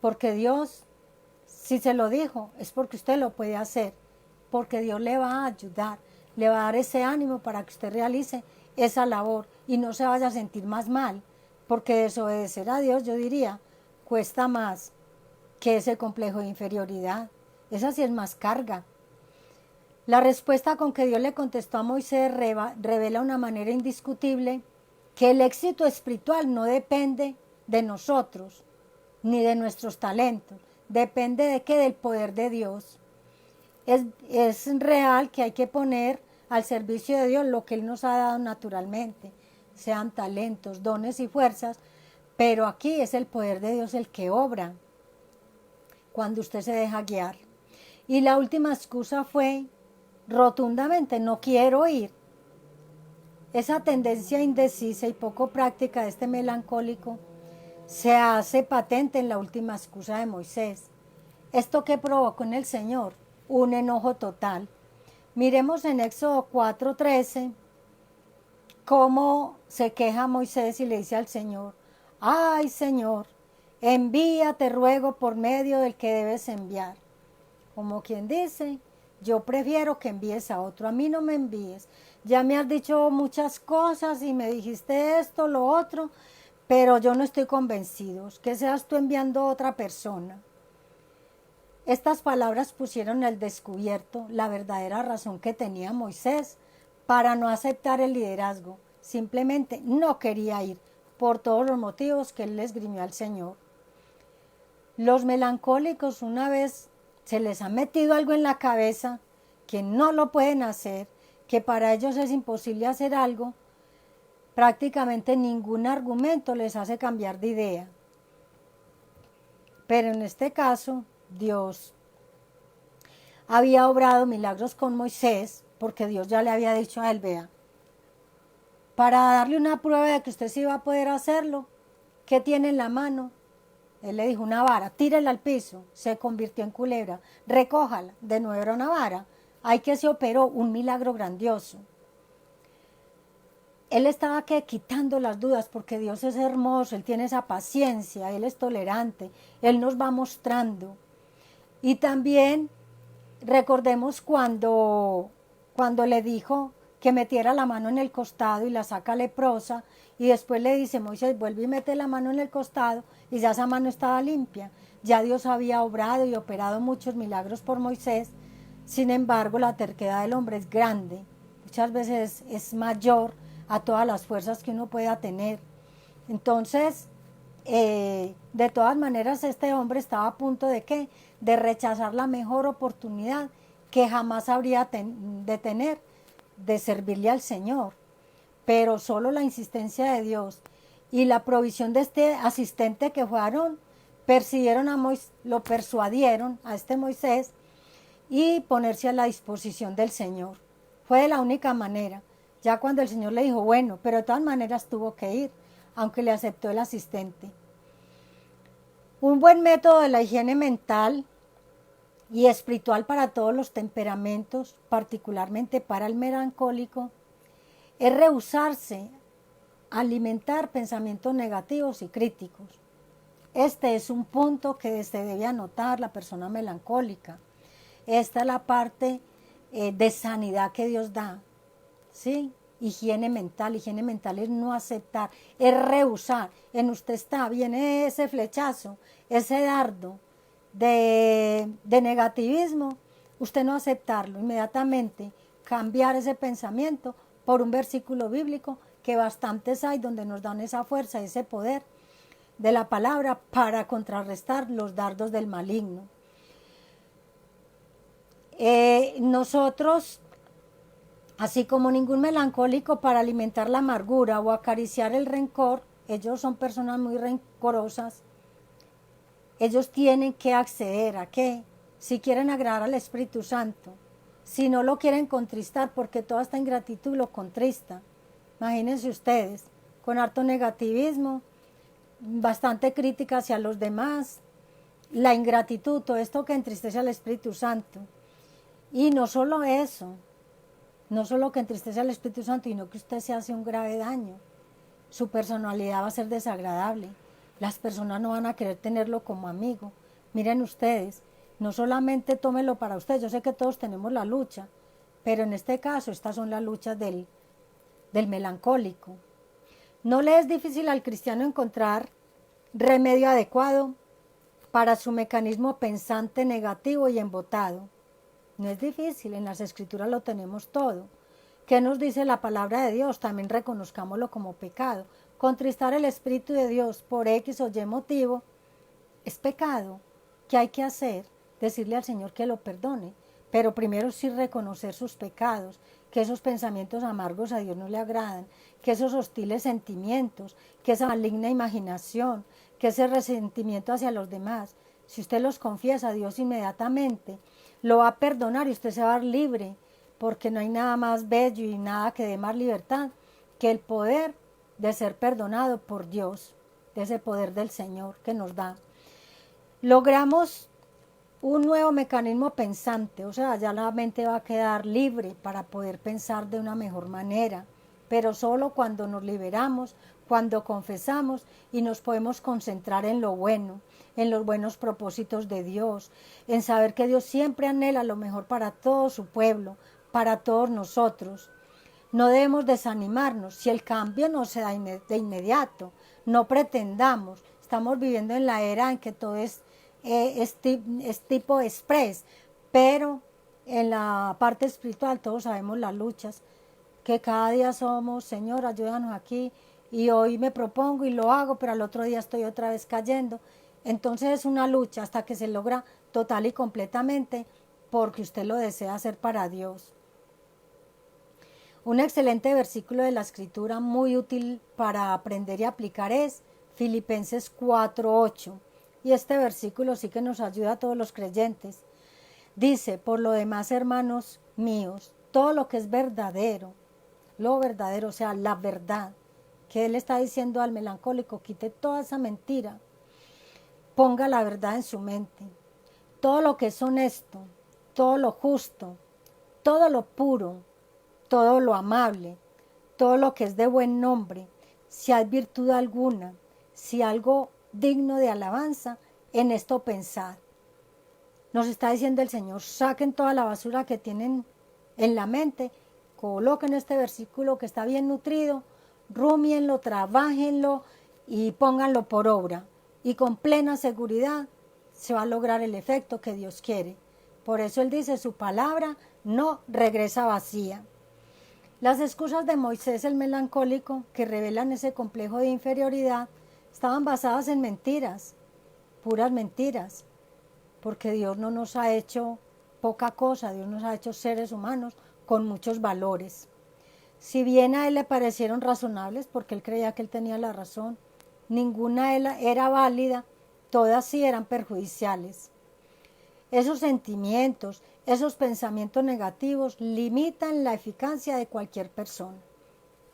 S1: porque Dios, si se lo dijo, es porque usted lo puede hacer, porque Dios le va a ayudar, le va a dar ese ánimo para que usted realice esa labor y no se vaya a sentir más mal, porque desobedecer a Dios, yo diría, cuesta más que ese complejo de inferioridad. Esa sí es más carga. La respuesta con que Dios le contestó a Moisés revela una manera indiscutible que el éxito espiritual no depende de nosotros ni de nuestros talentos, depende de qué, del poder de Dios. Es real que hay que poner al servicio de Dios lo que Él nos ha dado naturalmente, sean talentos, dones y fuerzas, pero aquí es el poder de Dios el que obra cuando usted se deja guiar. Y la última excusa fue rotundamente, no quiero ir. Esa tendencia indecisa y poco práctica de este melancólico se hace patente en la última excusa de Moisés. ¿Esto qué provocó en el Señor? Un enojo total. Miremos en Éxodo 4:13 cómo se queja Moisés y le dice al Señor, ay Señor, envía, te ruego, por medio del que debes enviar. Como quien dice, yo prefiero que envíes a otro, a mí no me envíes. Ya me has dicho muchas cosas y me dijiste esto, lo otro, pero yo no estoy convencido, que seas tú enviando a otra persona. Estas palabras pusieron al descubierto la verdadera razón que tenía Moisés para no aceptar el liderazgo. Simplemente no quería ir por todos los motivos que él le esgrimió al Señor. Los melancólicos, una vez se les ha metido algo en la cabeza que no lo pueden hacer, que para ellos es imposible hacer algo, prácticamente ningún argumento les hace cambiar de idea. Pero en este caso, Dios había obrado milagros con Moisés, porque Dios ya le había dicho a él, vea, para darle una prueba de que usted sí iba a poder hacerlo, ¿qué tiene en la mano? Él le dijo, una vara, tírela al piso, se convirtió en culebra, recójala, de nuevo era una vara, ahí que se operó un milagro grandioso. Él estaba quitando las dudas, porque Dios es hermoso, Él tiene esa paciencia, Él es tolerante, Él nos va mostrando. Y también recordemos cuando le dijo que metiera la mano en el costado y la saca leprosa, y después le dice, Moisés, vuelve y mete la mano en el costado, y ya esa mano estaba limpia. Ya Dios había obrado y operado muchos milagros por Moisés. Sin embargo, la terquedad del hombre es grande, muchas veces es mayor a todas las fuerzas que uno pueda tener. Entonces, de todas maneras, este hombre estaba a punto de ¿qué? De rechazar la mejor oportunidad que jamás habría de tener, de servirle al Señor. Pero solo la insistencia de Dios y la provisión de este asistente que fue Aarón, lo persuadieron a este Moisés y ponerse a la disposición del Señor. Fue de la única manera. Ya cuando el Señor le dijo, bueno, pero de todas maneras tuvo que ir, aunque le aceptó el asistente. Un buen método de la higiene mental y espiritual para todos los temperamentos, particularmente para el melancólico, es rehusarse a alimentar pensamientos negativos y críticos. Este es un punto que se debe anotar la persona melancólica. Esta es la parte de sanidad que Dios da, ¿sí? Higiene mental es no aceptar, es rehusar. En usted está, viene ese flechazo, ese dardo de negativismo, usted no aceptarlo, inmediatamente cambiar ese pensamiento por un versículo bíblico que bastantes hay donde nos dan esa fuerza, ese poder de la palabra para contrarrestar los dardos del maligno. Nosotros, así como ningún melancólico, para alimentar la amargura o acariciar el rencor, ellos son personas muy rencorosas, ellos tienen que acceder a qué, si quieren agradar al Espíritu Santo, si no lo quieren contristar, porque toda esta ingratitud lo contrista. Imagínense ustedes, con harto negativismo, bastante crítica hacia los demás, la ingratitud, todo esto que entristece al Espíritu Santo. Y no solo eso, no solo que entristece al Espíritu Santo, sino que usted se hace un grave daño. Su personalidad va a ser desagradable. Las personas no van a querer tenerlo como amigo. Miren ustedes, no solamente tómelo para usted, yo sé que todos tenemos la lucha, pero en este caso estas son las luchas del melancólico. No le es difícil al cristiano encontrar remedio adecuado para su mecanismo pensante negativo y embotado. No es difícil, en las escrituras lo tenemos todo. ¿Qué nos dice la palabra de Dios? También reconozcámoslo como pecado. Contristar el Espíritu de Dios por X o Y motivo es pecado. ¿Qué hay que hacer? Decirle al Señor que lo perdone. Pero primero sí reconocer sus pecados, que esos pensamientos amargos a Dios no le agradan, que esos hostiles sentimientos, que esa maligna imaginación, que ese resentimiento hacia los demás, si usted los confiesa, Dios inmediatamente lo va a perdonar y usted se va a dar libre, porque no hay nada más bello y nada que dé más libertad que el poder de ser perdonado por Dios, de ese poder del Señor que nos da. Logramos un nuevo mecanismo pensante, o sea, ya la mente va a quedar libre para poder pensar de una mejor manera, pero solo cuando nos liberamos, cuando confesamos y nos podemos concentrar en lo bueno, en los buenos propósitos de Dios, en saber que Dios siempre anhela lo mejor para todo su pueblo, para todos nosotros. No debemos desanimarnos si el cambio no se da de inmediato, no pretendamos, estamos viviendo en la era en que todo es tipo express, pero en la parte espiritual todos sabemos las luchas, que cada día somos, Señor, ayúdanos aquí, y hoy me propongo y lo hago, pero al otro día estoy otra vez cayendo. Entonces es una lucha hasta que se logra total y completamente, porque usted lo desea hacer para Dios. Un excelente versículo de la Escritura muy útil para aprender y aplicar es Filipenses 4:8. Y este versículo sí que nos ayuda a todos los creyentes. Dice, por lo demás, hermanos míos, todo lo que es verdadero, lo verdadero, o sea, la verdad, que él está diciendo al melancólico, quite toda esa mentira, ponga la verdad en su mente. Todo lo que es honesto, todo lo justo, todo lo puro, todo lo amable, todo lo que es de buen nombre, si hay virtud alguna, si algo digno de alabanza, en esto pensar. Nos está diciendo el Señor, saquen toda la basura que tienen en la mente, coloquen este versículo que está bien nutrido, rúmienlo, trabájenlo y pónganlo por obra. Y con plena seguridad se va a lograr el efecto que Dios quiere. Por eso Él dice, su palabra no regresa vacía. Las excusas de Moisés el melancólico, que revelan ese complejo de inferioridad, estaban basadas en mentiras, puras mentiras, porque Dios no nos ha hecho poca cosa, Dios nos ha hecho seres humanos con muchos valores. Si bien a él le parecieron razonables, porque él creía que él tenía la razón, ninguna era válida, todas sí eran perjudiciales. Esos sentimientos, esos pensamientos negativos limitan la eficacia de cualquier persona.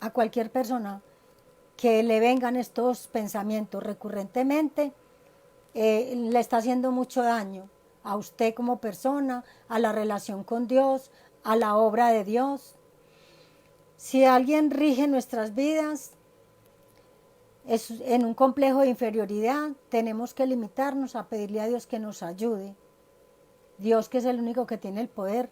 S1: A cualquier persona que le vengan estos pensamientos recurrentemente, le está haciendo mucho daño a usted como persona, a la relación con Dios, a la obra de Dios. Si alguien rige nuestras vidas, en un complejo de inferioridad, tenemos que limitarnos a pedirle a Dios que nos ayude. Dios, que es el único que tiene el poder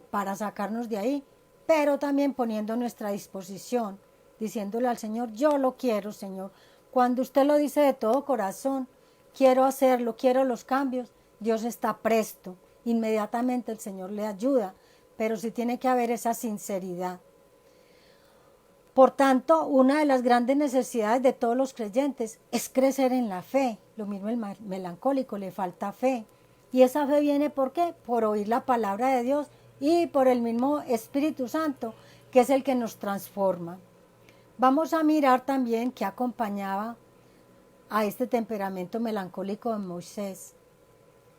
S1: para sacarnos de ahí, pero también poniendo nuestra disposición, diciéndole al Señor, yo lo quiero, Señor. Cuando usted lo dice de todo corazón, quiero hacerlo, quiero los cambios, Dios está presto. Inmediatamente el Señor le ayuda, pero sí tiene que haber esa sinceridad. Por tanto, una de las grandes necesidades de todos los creyentes es crecer en la fe. Lo mismo el melancólico, le falta fe. Y esa fe viene ¿por qué? Por oír la palabra de Dios y por el mismo Espíritu Santo, que es el que nos transforma. Vamos a mirar también qué acompañaba a este temperamento melancólico de Moisés.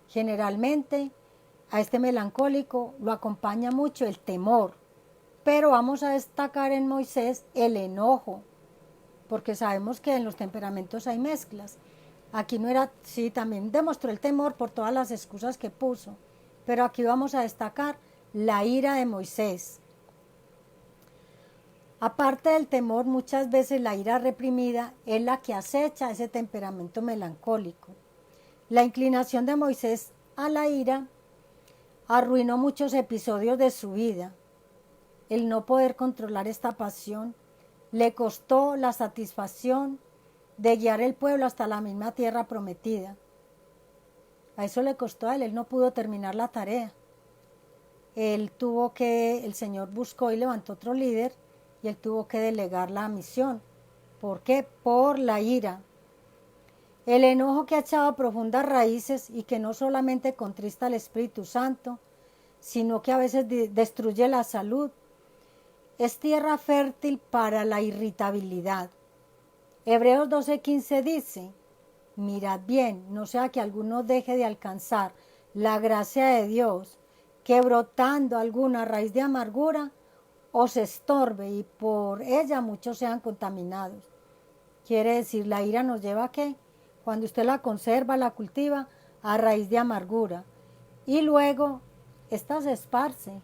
S1: Generalmente a este melancólico lo acompaña mucho el temor, pero vamos a destacar en Moisés el enojo, porque sabemos que en los temperamentos hay mezclas. Aquí no era, sí, también demostró el temor por todas las excusas que puso, pero aquí vamos a destacar la ira de Moisés. Aparte del temor, muchas veces la ira reprimida es la que acecha ese temperamento melancólico. La inclinación de Moisés a la ira arruinó muchos episodios de su vida. El no poder controlar esta pasión le costó la satisfacción de guiar el pueblo hasta la misma tierra prometida. A eso le costó a él no pudo terminar la tarea. El Señor buscó y levantó otro líder y él tuvo que delegar la misión. ¿Por qué? Por la ira. El enojo que ha echado profundas raíces y que no solamente contrista al Espíritu Santo, sino que a veces destruye la salud, es tierra fértil para la irritabilidad. Hebreos 12:15 dice, mirad bien, no sea que alguno deje de alcanzar la gracia de Dios, que brotando alguna raíz de amargura os estorbe y por ella muchos sean contaminados. Quiere decir, la ira nos lleva ¿a qué? Cuando usted la conserva, la cultiva, a raíz de amargura. Y luego, esta se esparce,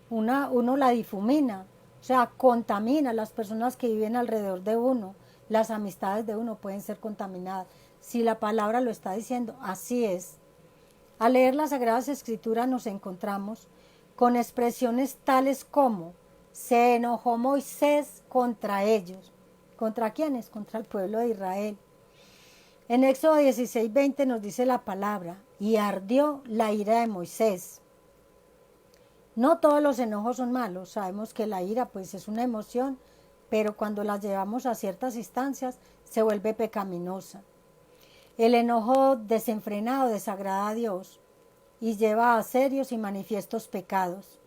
S1: uno la difumina, o sea, contamina a las personas que viven alrededor de uno. Las amistades de uno pueden ser contaminadas. Si la palabra lo está diciendo, así es. Al leer las Sagradas Escrituras nos encontramos con expresiones tales como se enojó Moisés contra ellos. ¿Contra quiénes? Contra el pueblo de Israel. En Éxodo 16:20 nos dice la palabra, y ardió la ira de Moisés. No todos los enojos son malos, sabemos que la ira pues es una emoción, pero cuando la llevamos a ciertas instancias se vuelve pecaminosa. El enojo desenfrenado desagrada a Dios y lleva a serios y manifiestos pecados.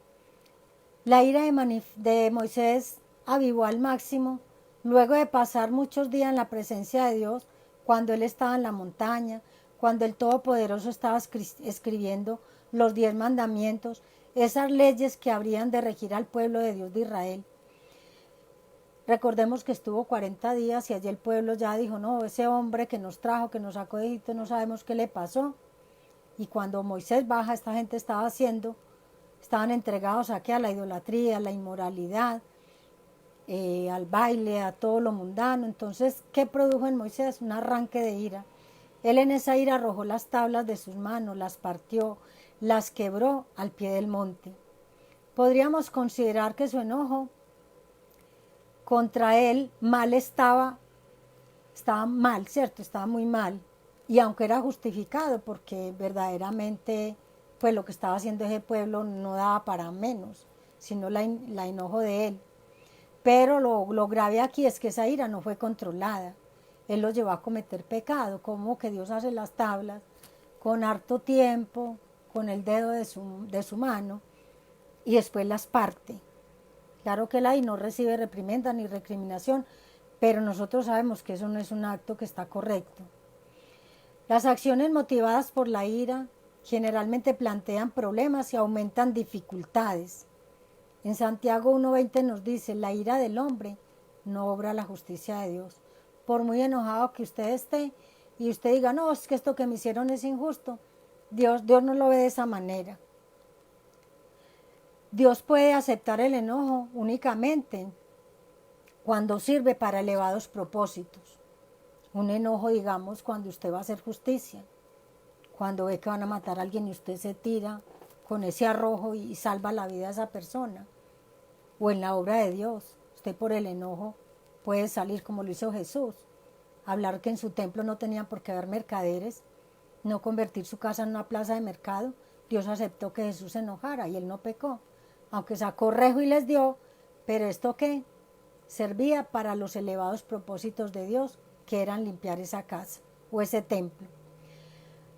S1: La ira de Moisés avivó al máximo luego de pasar muchos días en la presencia de Dios, cuando él estaba en la montaña, cuando el Todopoderoso estaba escribiendo los 10 mandamientos, esas leyes que habrían de regir al pueblo de Dios de Israel. Recordemos que estuvo 40 días y allí el pueblo ya dijo, no, ese hombre que nos trajo, que nos sacó de Egipto, no sabemos qué le pasó. Y cuando Moisés baja, esta gente estaban entregados aquí a la idolatría, a la inmoralidad, al baile, a todo lo mundano. Entonces, ¿qué produjo en Moisés? Un arranque de ira. Él en esa ira arrojó las tablas de sus manos, las partió, las quebró al pie del monte. Podríamos considerar que su enojo contra él estaba mal, ¿cierto? Estaba muy mal. Y aunque era justificado, porque verdaderamente pues lo que estaba haciendo ese pueblo no daba para menos, sino la enojo de él. Pero lo grave aquí es que esa ira no fue controlada. Él lo llevó a cometer pecado, como que Dios hace las tablas con harto tiempo, con el dedo de su mano, y después las parte. Claro que él ahí no recibe reprimenda ni recriminación, pero nosotros sabemos que eso no es un acto que está correcto. Las acciones motivadas por la ira generalmente plantean problemas y aumentan dificultades. En Santiago 1:20 nos dice, la ira del hombre no obra la justicia de Dios. Por muy enojado que usted esté y usted diga, no, es que esto que me hicieron es injusto, Dios no lo ve de esa manera. Dios puede aceptar el enojo únicamente cuando sirve para elevados propósitos. Un enojo, digamos, cuando usted va a hacer justicia, cuando ve que van a matar a alguien y usted se tira con ese arrojo y salva la vida de esa persona. O en la obra de Dios, usted por el enojo puede salir como lo hizo Jesús, hablar que en su templo no tenían por qué haber mercaderes, no convertir su casa en una plaza de mercado. Dios aceptó que Jesús se enojara y él no pecó, aunque sacó rejo y les dio, pero ¿esto qué? Servía para los elevados propósitos de Dios, que eran limpiar esa casa o ese templo.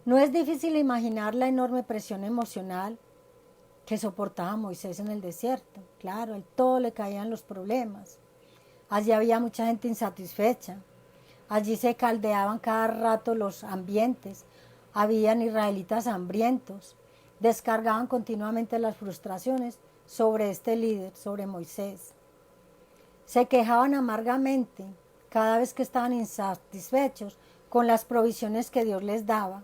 S1: No es difícil imaginar la enorme presión emocional que soportaba Moisés en el desierto. Claro, a todo le caían los problemas. Allí había mucha gente insatisfecha. Allí se caldeaban cada rato los ambientes. Habían israelitas hambrientos. Descargaban continuamente las frustraciones sobre este líder, sobre Moisés. Se quejaban amargamente cada vez que estaban insatisfechos con las provisiones que Dios les daba.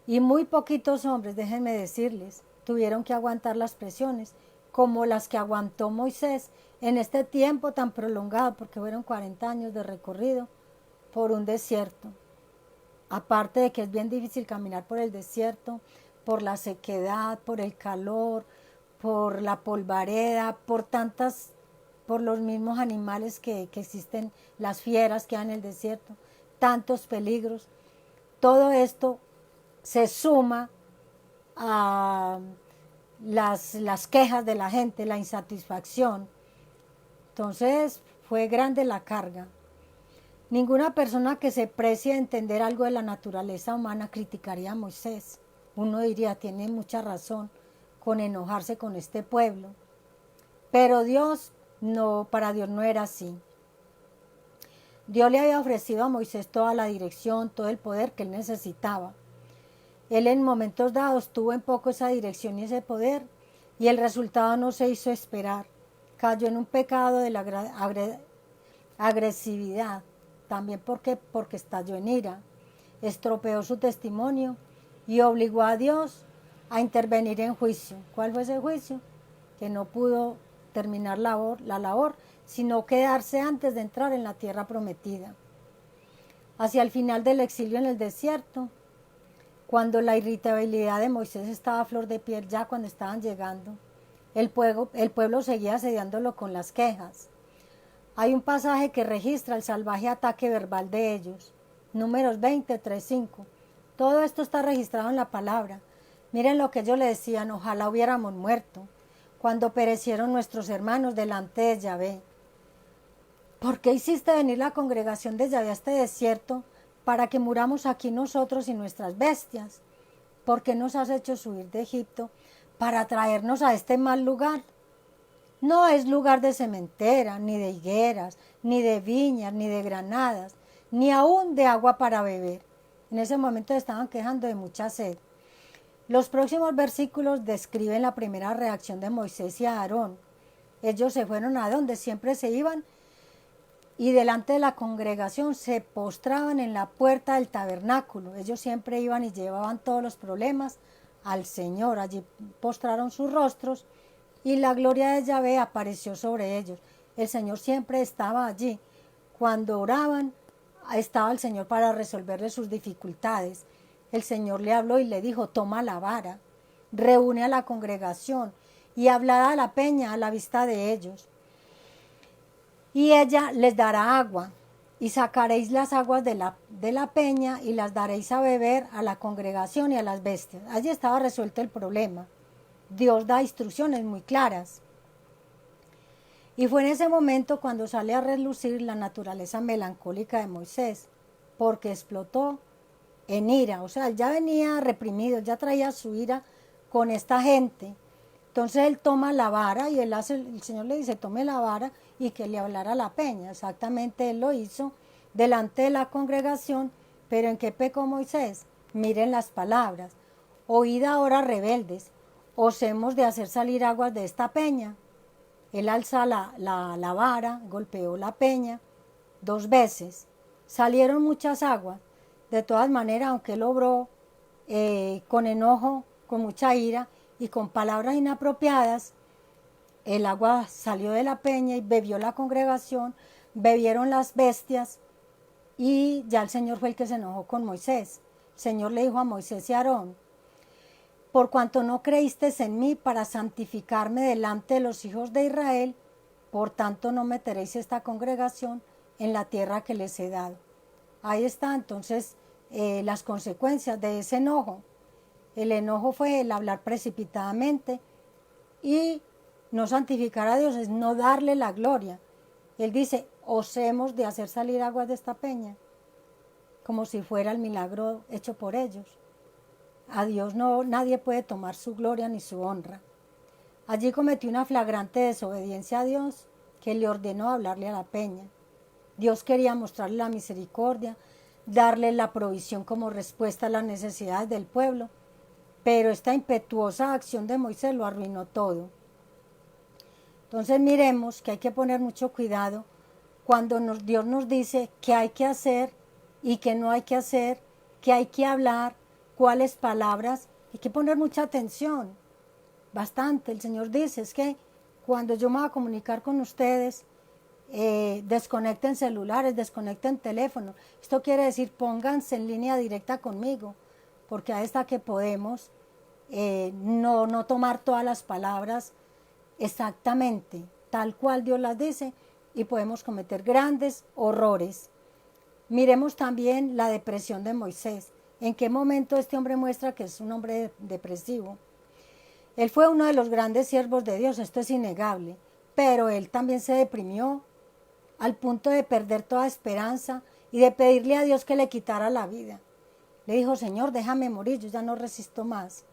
S1: Y muy poquitos hombres, déjenme decirles, tuvieron que aguantar las presiones como las que aguantó Moisés en este tiempo tan prolongado, porque fueron 40 años de recorrido por un desierto. Aparte de que es bien difícil caminar por el desierto, por la sequedad, por el calor, por la polvareda, por los mismos animales que existen, las fieras que hay en el desierto, tantos peligros. Todo esto se suma a las quejas de la gente, la insatisfacción. Entonces fue grande la carga. Ninguna persona que se precie a entender algo de la naturaleza humana criticaría a Moisés. Uno diría, tiene mucha razón con enojarse con este pueblo. Pero Dios no, para Dios no era así. Dios le había ofrecido a Moisés toda la dirección, todo el poder que él necesitaba. Él en momentos dados tuvo en poco esa dirección y ese poder, y el resultado no se hizo esperar. Cayó en un pecado de la agresividad, también porque estalló en ira, estropeó su testimonio y obligó a Dios a intervenir en juicio. ¿Cuál fue ese juicio? Que no pudo terminar la labor, sino quedarse antes de entrar en la tierra prometida. Hacia el final del exilio en el desierto, cuando la irritabilidad de Moisés estaba a flor de piel, ya cuando estaban llegando, el pueblo seguía asediándolo con las quejas. Hay un pasaje que registra el salvaje ataque verbal de ellos. Números 20, 3, 5. Todo esto está registrado en la palabra. Miren lo que ellos le decían, ojalá hubiéramos muerto cuando perecieron nuestros hermanos delante de Yahvé. ¿Por qué hiciste venir la congregación de Yahvé a este desierto para que muramos aquí nosotros y nuestras bestias? ¿Por qué nos has hecho subir de Egipto para traernos a este mal lugar? No es lugar de cementera, ni de higueras, ni de viñas, ni de granadas, ni aún de agua para beber. En ese momento estaban quejando de mucha sed. Los próximos versículos describen la primera reacción de Moisés y Aarón. Ellos se fueron a donde siempre se iban y delante de la congregación se postraban en la puerta del tabernáculo. Ellos siempre iban y llevaban todos los problemas al Señor. Allí postraron sus rostros y la gloria de Yahvé apareció sobre ellos. El Señor siempre estaba allí. Cuando oraban, estaba el Señor para resolverles sus dificultades. El Señor le habló y le dijo, toma la vara, reúne a la congregación y hablad a la peña a la vista de ellos. Y ella les dará agua, y sacaréis las aguas de la peña y las daréis a beber a la congregación y a las bestias. Allí estaba resuelto el problema. Dios da instrucciones muy claras. Y fue en ese momento cuando sale a relucir la naturaleza melancólica de Moisés, porque explotó en ira. O sea, él ya venía reprimido, ya traía su ira con esta gente. Entonces él toma la vara y el Señor le dice, tome la vara y que le hablara a la peña. Exactamente él lo hizo delante de la congregación, pero ¿en qué pecó Moisés? Miren las palabras. Oíd ahora, rebeldes, os hemos de hacer salir aguas de esta peña. Él alza la vara, golpeó la peña 2 veces. Salieron muchas aguas. De todas maneras, aunque él obró con enojo, con mucha ira y con palabras inapropiadas, el agua salió de la peña y bebió la congregación, bebieron las bestias y ya el Señor fue el que se enojó con Moisés. El Señor le dijo a Moisés y a Aarón: por cuanto no creísteis en mí para santificarme delante de los hijos de Israel, por tanto no meteréis esta congregación en la tierra que les he dado. Ahí está entonces las consecuencias de ese enojo. El enojo fue el hablar precipitadamente, y no santificar a Dios es no darle la gloria. Él dice: os hemos de hacer salir aguas de esta peña, como si fuera el milagro hecho por ellos. A Dios no, nadie puede tomar su gloria ni su honra. Allí cometió una flagrante desobediencia a Dios, que le ordenó hablarle a la peña. Dios quería mostrarle la misericordia, darle la provisión como respuesta a las necesidades del pueblo, pero esta impetuosa acción de Moisés lo arruinó todo. Entonces miremos que hay que poner mucho cuidado cuando Dios nos dice qué hay que hacer y qué no hay que hacer, qué hay que hablar, cuáles palabras. Hay que poner mucha atención, bastante. El Señor dice: es que cuando yo me voy a comunicar con ustedes, desconecten celulares, desconecten teléfonos. Esto quiere decir, pónganse en línea directa conmigo, porque ahí está que podemos no tomar todas las palabras exactamente tal cual Dios las dice, y podemos cometer grandes horrores. Miremos también la depresión de Moisés. ¿En qué momento este hombre muestra que es un hombre depresivo? Él fue uno de los grandes siervos de Dios, esto es innegable, pero él también se deprimió al punto de perder toda esperanza y de pedirle a Dios que le quitara la vida. Le dijo: Señor, déjame morir, yo ya no resisto más.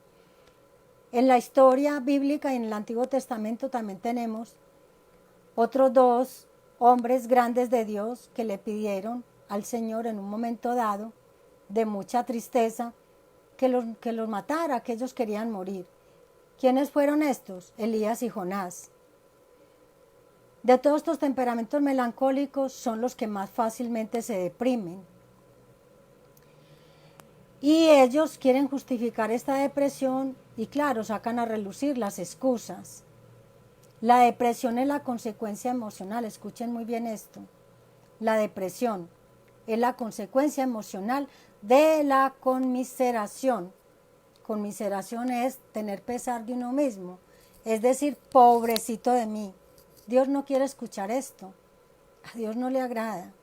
S1: En la historia bíblica y en el Antiguo Testamento también tenemos otros dos hombres grandes de Dios que le pidieron al Señor en un momento dado, de mucha tristeza, que los matara, que ellos querían morir. ¿Quiénes fueron estos? Elías y Jonás. De todos estos temperamentos melancólicos son los que más fácilmente se deprimen. Y ellos quieren justificar esta depresión y claro, sacan a relucir las excusas. La depresión es la consecuencia emocional, escuchen muy bien esto. La depresión es la consecuencia emocional de la conmiseración. Conmiseración es tener pesar de uno mismo, es decir, pobrecito de mí. Dios no quiere escuchar esto, a Dios no le agrada.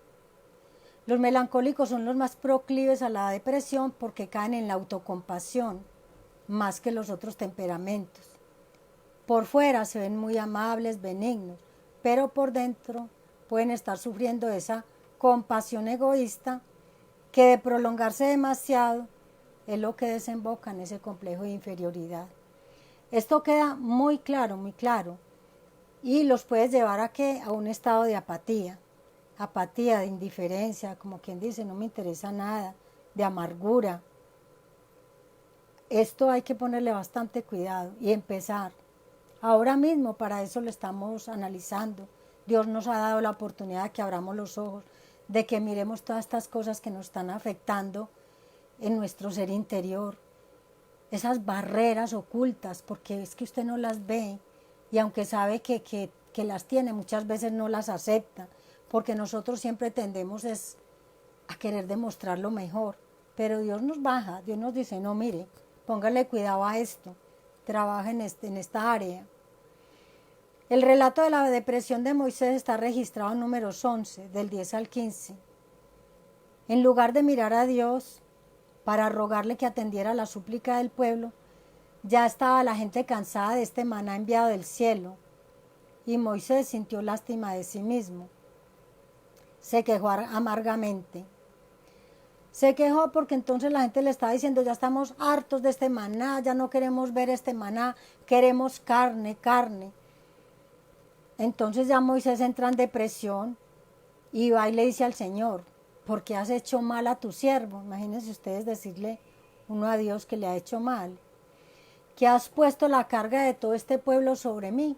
S1: Los melancólicos son los más proclives a la depresión porque caen en la autocompasión más que los otros temperamentos. Por fuera se ven muy amables, benignos, pero por dentro pueden estar sufriendo esa compasión egoísta que, de prolongarse demasiado, es lo que desemboca en ese complejo de inferioridad. Esto queda muy claro, y los puedes llevar a ¿qué? A un estado de apatía, de indiferencia, como quien dice, no me interesa nada, de amargura. Esto hay que ponerle bastante cuidado y empezar. Ahora mismo para eso lo estamos analizando. Dios nos ha dado la oportunidad de que abramos los ojos, de que miremos todas estas cosas que nos están afectando en nuestro ser interior. Esas barreras ocultas, porque es que usted no las ve, y aunque sabe que las tiene, muchas veces no las acepta, porque nosotros siempre tendemos a querer demostrar lo mejor. Pero Dios nos baja, Dios nos dice: no, mire, póngale cuidado a esto, trabaja en esta área. El relato de la depresión de Moisés está registrado en Números 11, del 10 al 15. En lugar de mirar a Dios para rogarle que atendiera la súplica del pueblo, ya estaba la gente cansada de este maná enviado del cielo, y Moisés sintió lástima de sí mismo. Se quejó amargamente. Se quejó porque entonces la gente le estaba diciendo: ya estamos hartos de este maná, ya no queremos ver este maná, queremos carne. Entonces ya Moisés entra en depresión y va y le dice al Señor: ¿por qué has hecho mal a tu siervo? Imagínense ustedes decirle uno a Dios que le ha hecho mal. ¿Que has puesto la carga de todo este pueblo sobre mí?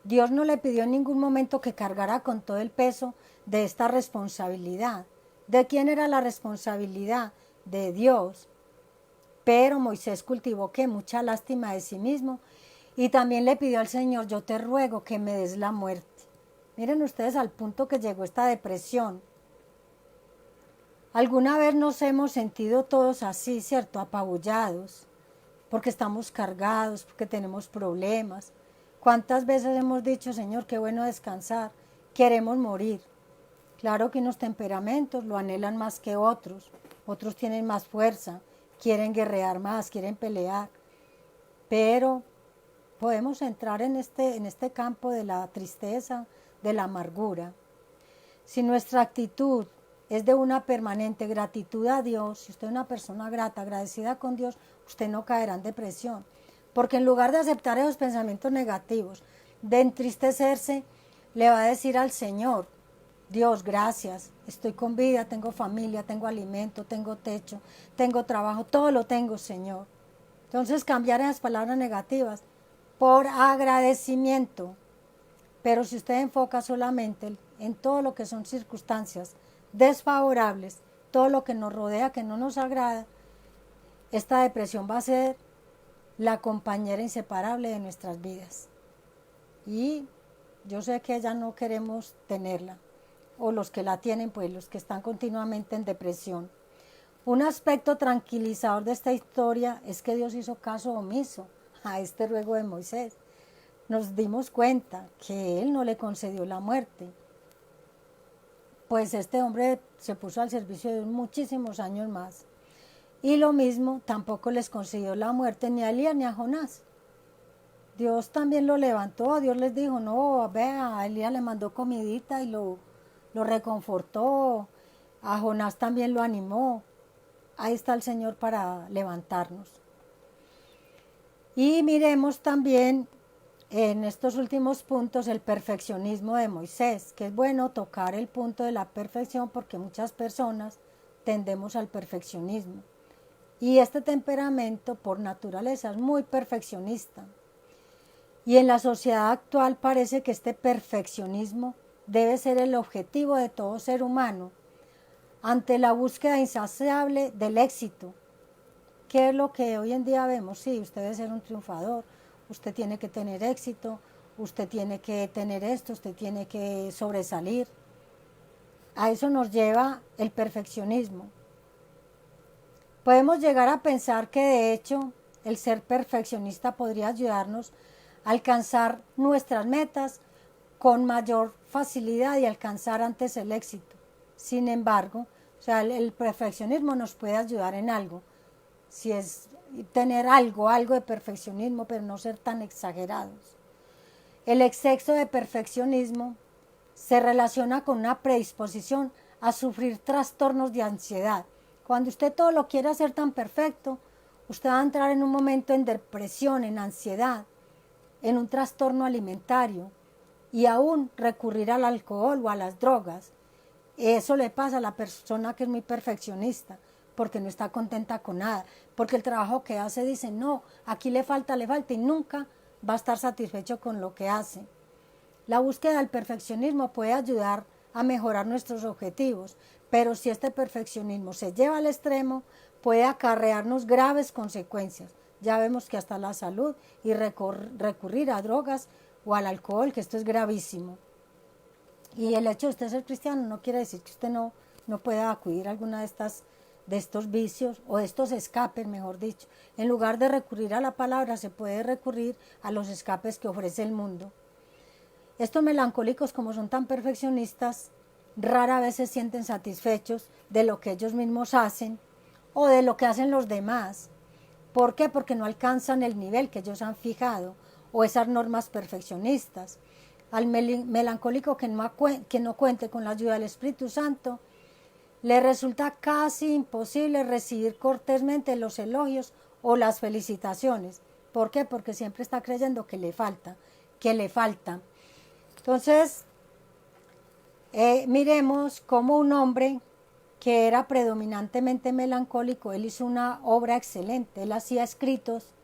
S1: Dios no le pidió en ningún momento que cargara con todo el peso de esta responsabilidad. ¿De quién era la responsabilidad? De Dios. Pero Moisés cultivó ¿qué? Mucha lástima de sí mismo, y también le pidió al Señor: yo te ruego que me des la muerte. Miren ustedes al punto que llegó esta depresión. Alguna vez nos hemos sentido todos así, ¿cierto? Apabullados, porque estamos cargados, porque tenemos problemas. ¿Cuántas veces hemos dicho, Señor, qué bueno descansar? Queremos morir. Claro que unos temperamentos lo anhelan más que otros. Otros tienen más fuerza, quieren guerrear más, quieren pelear. Pero podemos entrar en este campo de la tristeza, de la amargura. Si nuestra actitud es de una permanente gratitud a Dios, si usted es una persona grata, agradecida con Dios, usted no caerá en depresión. Porque en lugar de aceptar esos pensamientos negativos, de entristecerse, le va a decir al Señor, Dios, gracias, estoy con vida, tengo familia, tengo alimento, tengo techo, tengo trabajo, todo lo tengo, Señor. Entonces cambiar esas palabras negativas por agradecimiento. Pero si usted enfoca solamente en todo lo que son circunstancias desfavorables, todo lo que nos rodea, que no nos agrada, esta depresión va a ser la compañera inseparable de nuestras vidas. Y yo sé que ya no queremos tenerla, o los que la tienen, pues los que están continuamente en depresión. Un aspecto tranquilizador de esta historia es que Dios hizo caso omiso a este ruego de Moisés. Nos dimos cuenta que Él no le concedió la muerte, pues este hombre se puso al servicio de Dios muchísimos años más. Y lo mismo, tampoco les concedió la muerte ni a Elías ni a Jonás. Dios también lo levantó, Dios les dijo, no, vea, a Elías le mandó comidita y lo reconfortó, a Jonás también lo animó. Ahí está el Señor para levantarnos. Y miremos también en estos últimos puntos el perfeccionismo de Moisés, que es bueno tocar el punto de la perfección porque muchas personas tendemos al perfeccionismo. Y este temperamento por naturaleza es muy perfeccionista. Y en la sociedad actual parece que este perfeccionismo debe ser el objetivo de todo ser humano ante la búsqueda insaciable del éxito. ¿Qué es lo que hoy en día vemos? Sí, usted debe ser un triunfador, usted tiene que tener éxito, usted tiene que tener esto, usted tiene que sobresalir. A eso nos lleva el perfeccionismo. Podemos llegar a pensar que de hecho el ser perfeccionista podría ayudarnos a alcanzar nuestras metas con mayor facilidad y alcanzar antes el éxito. Sin embargo, o sea, el perfeccionismo nos puede ayudar en algo, si es tener algo de perfeccionismo, pero no ser tan exagerados. El exceso de perfeccionismo se relaciona con una predisposición a sufrir trastornos de ansiedad. Cuando usted todo lo quiere hacer tan perfecto, usted va a entrar en un momento en depresión, en ansiedad, en un trastorno alimentario y aún recurrir al alcohol o a las drogas. Eso le pasa a la persona que es muy perfeccionista, porque no está contenta con nada, porque el trabajo que hace dice, no, aquí le falta y nunca va a estar satisfecho con lo que hace. La búsqueda del perfeccionismo puede ayudar a mejorar nuestros objetivos, pero si este perfeccionismo se lleva al extremo, puede acarrearnos graves consecuencias. Ya vemos que hasta la salud y recurrir a drogas o al alcohol, que esto es gravísimo. Y el hecho de usted ser cristiano no quiere decir que usted no pueda acudir a alguna de estos vicios o de estos escapes, mejor dicho. En lugar de recurrir a la palabra, se puede recurrir a los escapes que ofrece el mundo. Estos melancólicos, como son tan perfeccionistas, rara vez se sienten satisfechos de lo que ellos mismos hacen o de lo que hacen los demás. ¿Por qué? Porque no alcanzan el nivel que ellos han fijado o esas normas perfeccionistas. Al melancólico que no cuente con la ayuda del Espíritu Santo, le resulta casi imposible recibir cortésmente los elogios o las felicitaciones. ¿Por qué? Porque siempre está creyendo que le falta. Entonces, miremos cómo un hombre que era predominantemente melancólico, él hizo una obra excelente. Él hacía escritos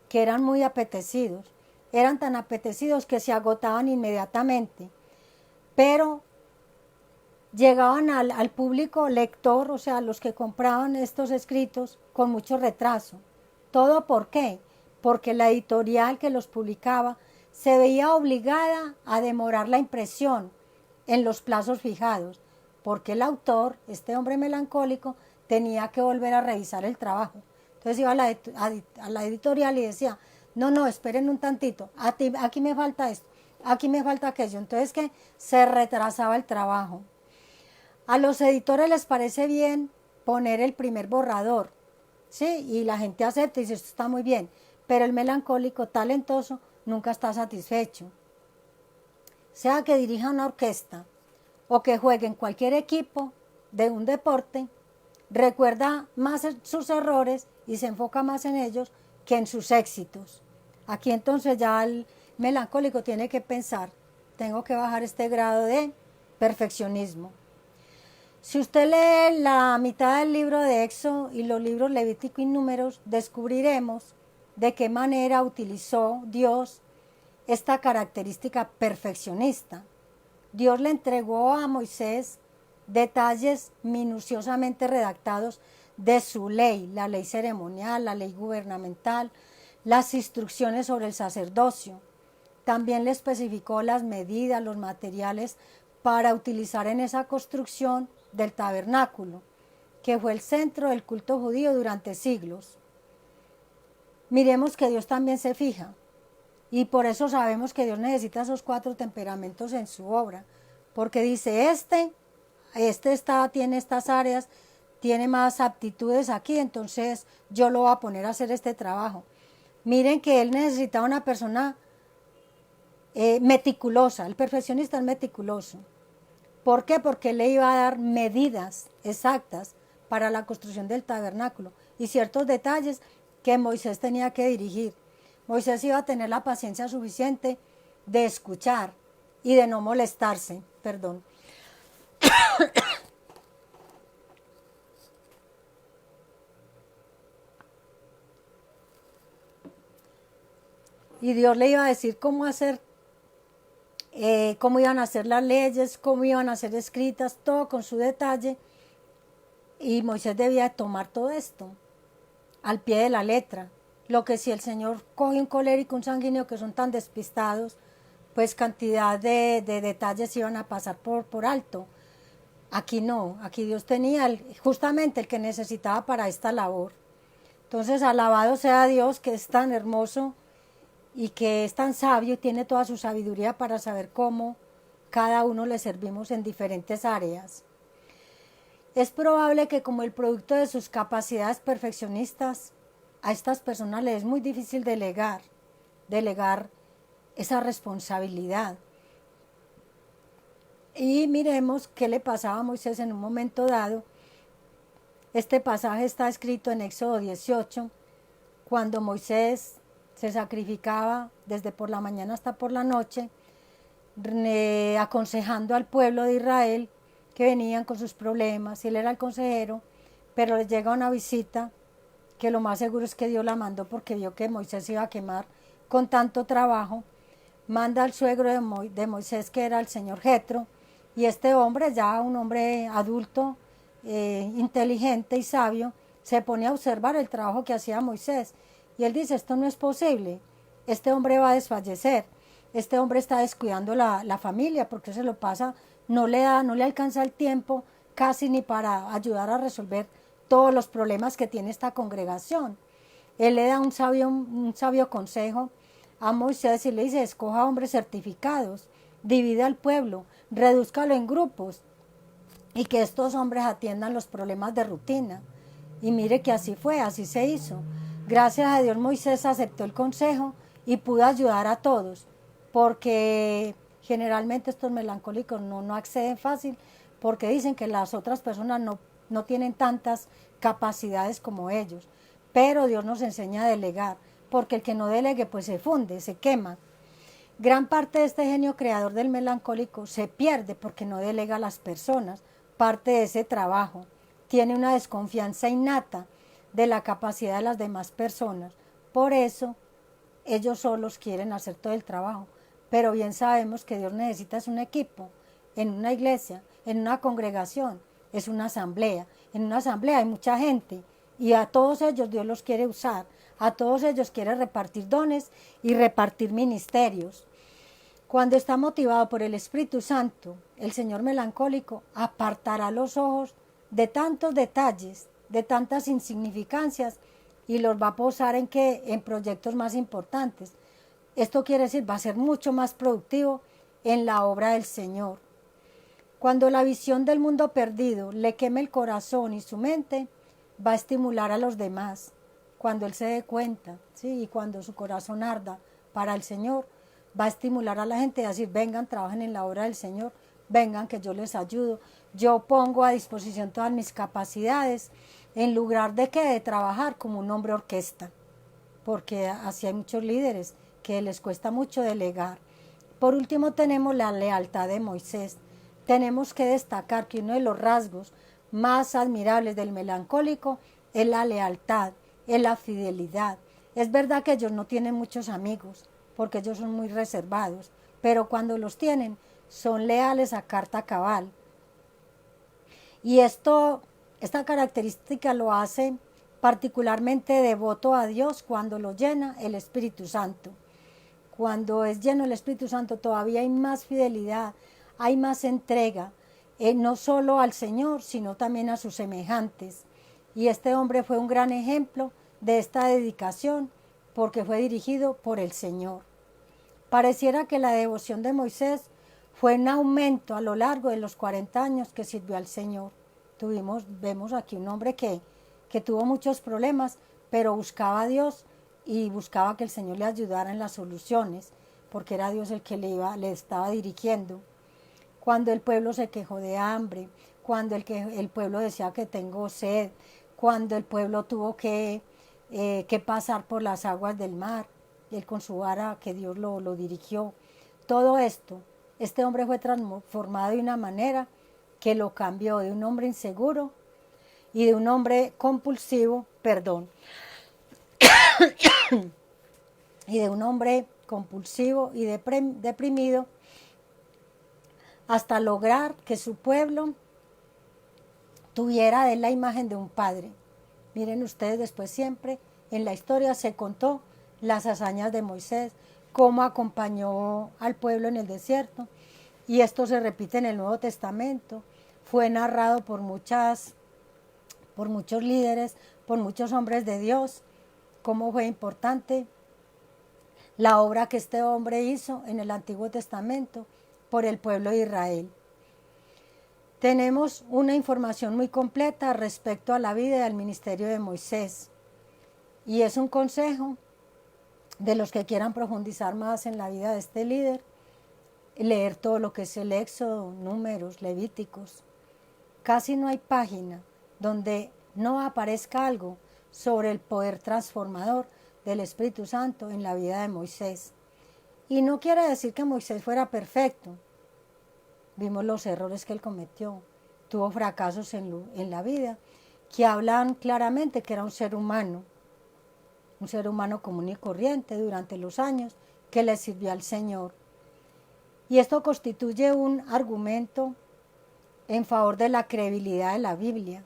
S1: que eran muy apetecidos. Eran tan apetecidos que se agotaban inmediatamente. Pero llegaban al público lector, o sea, los que compraban estos escritos, con mucho retraso. ¿Todo por qué? Porque la editorial que los publicaba se veía obligada a demorar la impresión en los plazos fijados. porque el autor, este hombre melancólico, tenía que volver a revisar el trabajo. Entonces iba a la editorial y decía, no, esperen un tantito, aquí me falta esto, aquí me falta aquello. Entonces que se retrasaba el trabajo. A los editores les parece bien poner el primer borrador, ¿sí? Y la gente acepta y dice, esto está muy bien, pero el melancólico talentoso nunca está satisfecho. Sea que dirija una orquesta o que juegue en cualquier equipo de un deporte, recuerda más sus errores y se enfoca más en ellos que en sus éxitos. Aquí entonces ya el melancólico tiene que pensar, tengo que bajar este grado de perfeccionismo. Si usted lee la mitad del libro de Éxodo y los libros Levítico y Números, descubriremos de qué manera utilizó Dios esta característica perfeccionista. Dios le entregó a Moisés detalles minuciosamente redactados de su ley, la ley ceremonial, la ley gubernamental, las instrucciones sobre el sacerdocio. También le especificó las medidas, los materiales para utilizar en esa construcción del tabernáculo, que fue el centro del culto judío durante siglos. Miremos que Dios también se fija, y por eso sabemos que Dios necesita esos 4 temperamentos en su obra, porque dice, tiene estas áreas, tiene más aptitudes aquí, entonces yo lo voy a poner a hacer este trabajo. Miren que él necesitaba una persona meticulosa, el perfeccionista es meticuloso. ¿Por qué? Porque él le iba a dar medidas exactas para la construcción del tabernáculo y ciertos detalles que Moisés tenía que dirigir. Moisés iba a tener la paciencia suficiente de escuchar y de no molestarse, perdón. Y Dios le iba a decir cómo hacer, cómo iban a hacer las leyes, cómo iban a ser escritas, todo con su detalle. Y Moisés debía tomar todo esto al pie de la letra. Lo que si el Señor coge un colérico, un sanguíneo que son tan despistados, pues cantidad de detalles iban a pasar por alto. Aquí no, aquí Dios tenía justamente el que necesitaba para esta labor. Entonces, alabado sea Dios, que es tan hermoso y que es tan sabio y tiene toda su sabiduría para saber cómo cada uno le servimos en diferentes áreas. Es probable que como el producto de sus capacidades perfeccionistas, a estas personas les es muy difícil delegar esa responsabilidad. Y miremos qué le pasaba a Moisés en un momento dado. Este pasaje está escrito en Éxodo 18, cuando Moisés se sacrificaba desde por la mañana hasta por la noche, aconsejando al pueblo de Israel que venían con sus problemas. Él era el consejero, pero les llega una visita que lo más seguro es que Dios la mandó porque vio que Moisés se iba a quemar con tanto trabajo. Manda al suegro de Moisés, que era el señor Jetro, y este hombre, ya un hombre adulto, inteligente y sabio, se pone a observar el trabajo que hacía Moisés. Y él dice, esto no es posible, este hombre va a desfallecer, este hombre está descuidando la familia porque se lo pasa, no le alcanza el tiempo casi ni para ayudar a resolver todos los problemas que tiene esta congregación. Él le da un sabio consejo a Moisés y le dice, escoja hombres certificados, divide al pueblo, redúzcalo en grupos y que estos hombres atiendan los problemas de rutina. Y mire que así fue, así se hizo. Gracias a Dios Moisés aceptó el consejo y pudo ayudar a todos, porque generalmente estos melancólicos no acceden fácil, porque dicen que las otras personas no tienen tantas capacidades como ellos. Pero Dios nos enseña a delegar, porque el que no delegue pues se funde, se quema. Gran parte de este genio creador del melancólico se pierde porque no delega a las personas parte de ese trabajo. Tiene una desconfianza innata de la capacidad de las demás personas. Por eso ellos solos quieren hacer todo el trabajo. Pero bien sabemos que Dios necesita un equipo, en una iglesia, en una congregación, es una asamblea. En una asamblea hay mucha gente y a todos ellos Dios los quiere usar. A todos ellos quiere repartir dones y repartir ministerios. Cuando está motivado por el Espíritu Santo el señor melancólico apartará los ojos de tantos detalles, de tantas insignificancias, y los va a posar en proyectos más importantes. Esto quiere decir, va a ser mucho más productivo en la obra del Señor. Cuando la visión del mundo perdido le queme el corazón y su mente, va a estimular a los demás. Cuando él se dé cuenta, ¿sí? Y cuando su corazón arda para el Señor, va a estimular a la gente a decir, vengan, trabajen en la obra del Señor, vengan que yo les ayudo, yo pongo a disposición todas mis capacidades, en lugar de trabajar como un hombre orquesta, porque así hay muchos líderes que les cuesta mucho delegar. Por último tenemos la lealtad de Moisés. Tenemos que destacar que uno de los rasgos más admirables del melancólico es la lealtad, es la fidelidad. Es verdad que ellos no tienen muchos amigos, porque ellos son muy reservados, pero cuando los tienen, son leales a carta cabal. Y esta característica lo hace particularmente devoto a Dios cuando lo llena el Espíritu Santo. Cuando es lleno el Espíritu Santo todavía hay más fidelidad, hay más entrega, no solo al Señor, sino también a sus semejantes. Y este hombre fue un gran ejemplo de esta dedicación porque fue dirigido por el Señor. Pareciera que la devoción de Moisés fue en aumento a lo largo de los 40 años que sirvió al Señor. Vemos aquí un hombre que tuvo muchos problemas, pero buscaba a Dios y buscaba que el Señor le ayudara en las soluciones, porque era Dios el que le estaba dirigiendo. Cuando el pueblo se quejó de hambre, cuando el pueblo decía que tengo sed, cuando el pueblo tuvo que pasar por las aguas del mar, él con su vara que Dios lo dirigió. Todo esto, este hombre fue transformado de una manera que lo cambió de un hombre inseguro y de un hombre compulsivo, y de un hombre compulsivo y deprimido, hasta lograr que su pueblo tuviera de él la imagen de un padre. Miren ustedes, después siempre en la historia se contó las hazañas de Moisés, cómo acompañó al pueblo en el desierto, y esto se repite en el Nuevo Testamento. Fue narrado por muchos líderes, por muchos hombres de Dios, cómo fue importante la obra que este hombre hizo en el Antiguo Testamento por el pueblo de Israel. Tenemos una información muy completa respecto a la vida y al ministerio de Moisés. Y es un consejo de los que quieran profundizar más en la vida de este líder, leer todo lo que es el Éxodo, Números, Levíticos. Casi no hay página donde no aparezca algo sobre el poder transformador del Espíritu Santo en la vida de Moisés. Y no quiere decir que Moisés fuera perfecto. Vimos los errores que él cometió, tuvo fracasos en la vida, que hablan claramente que era un ser humano común y corriente durante los años que le sirvió al Señor. Y esto constituye un argumento en favor de la credibilidad de la Biblia.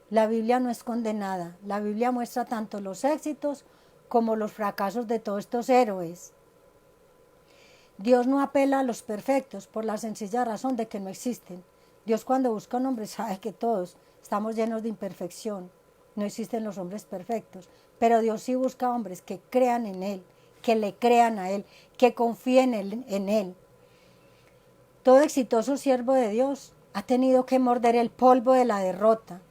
S1: La Biblia no es condenada, la Biblia muestra tanto los éxitos como los fracasos de todos estos héroes. Dios no apela a los perfectos por la sencilla razón de que no existen. Dios cuando busca un hombre sabe que todos estamos llenos de imperfección. No existen los hombres perfectos, pero Dios sí busca hombres que crean en Él, que le crean a Él, que confíen en Él. Todo exitoso siervo de Dios ha tenido que morder el polvo de la derrota.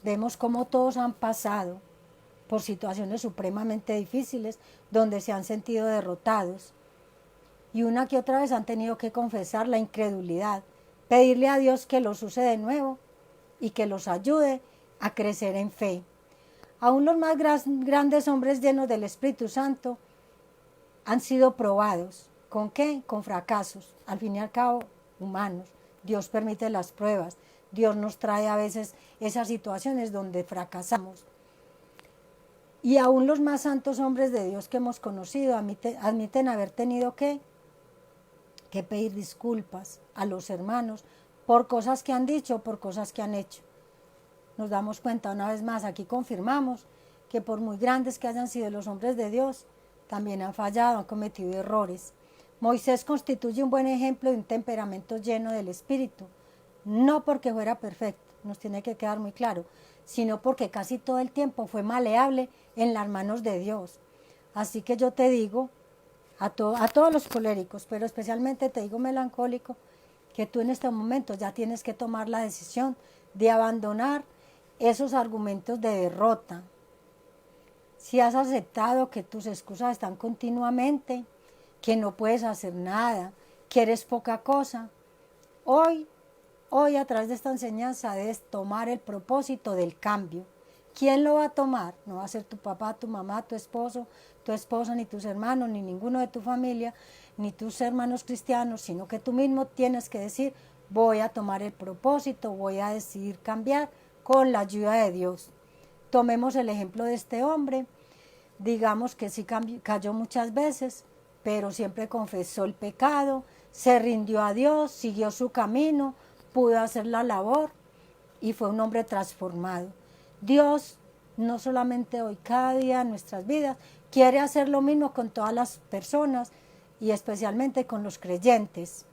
S1: Vemos cómo todos han pasado por situaciones supremamente difíciles donde se han sentido derrotados. Y una que otra vez han tenido que confesar la incredulidad, pedirle a Dios que los use de nuevo y que los ayude a crecer en fe. Aún los más grandes hombres llenos del Espíritu Santo han sido probados. ¿Con qué? Con fracasos, al fin y al cabo humanos. Dios permite las pruebas. Dios nos trae a veces esas situaciones donde fracasamos. Y aún los más santos hombres de Dios que hemos conocido admiten haber tenido que pedir disculpas a los hermanos por cosas que han dicho, por cosas que han hecho. Nos damos cuenta una vez más, aquí confirmamos que por muy grandes que hayan sido los hombres de Dios, también han fallado, han cometido errores. Moisés constituye un buen ejemplo de un temperamento lleno del Espíritu, no porque fuera perfecto, nos tiene que quedar muy claro, sino porque casi todo el tiempo fue maleable en las manos de Dios. Así que yo te digo, a todos los coléricos, pero especialmente te digo melancólico, que tú en este momento ya tienes que tomar la decisión de abandonar esos argumentos de derrota. Si has aceptado que tus excusas están continuamente, que no puedes hacer nada, que eres poca cosa, hoy a través de esta enseñanza debes tomar el propósito del cambio. ¿Quién lo va a tomar? No va a ser tu papá, tu mamá, tu esposa, ni tus hermanos, ni ninguno de tu familia, ni tus hermanos cristianos, sino que tú mismo tienes que decir, voy a tomar el propósito, voy a decidir cambiar con la ayuda de Dios. Tomemos el ejemplo de este hombre, digamos que sí cayó muchas veces, pero siempre confesó el pecado, se rindió a Dios, siguió su camino, pudo hacer la labor y fue un hombre transformado. Dios, no solamente hoy, cada día en nuestras vidas, quiere hacer lo mismo con todas las personas y especialmente con los creyentes.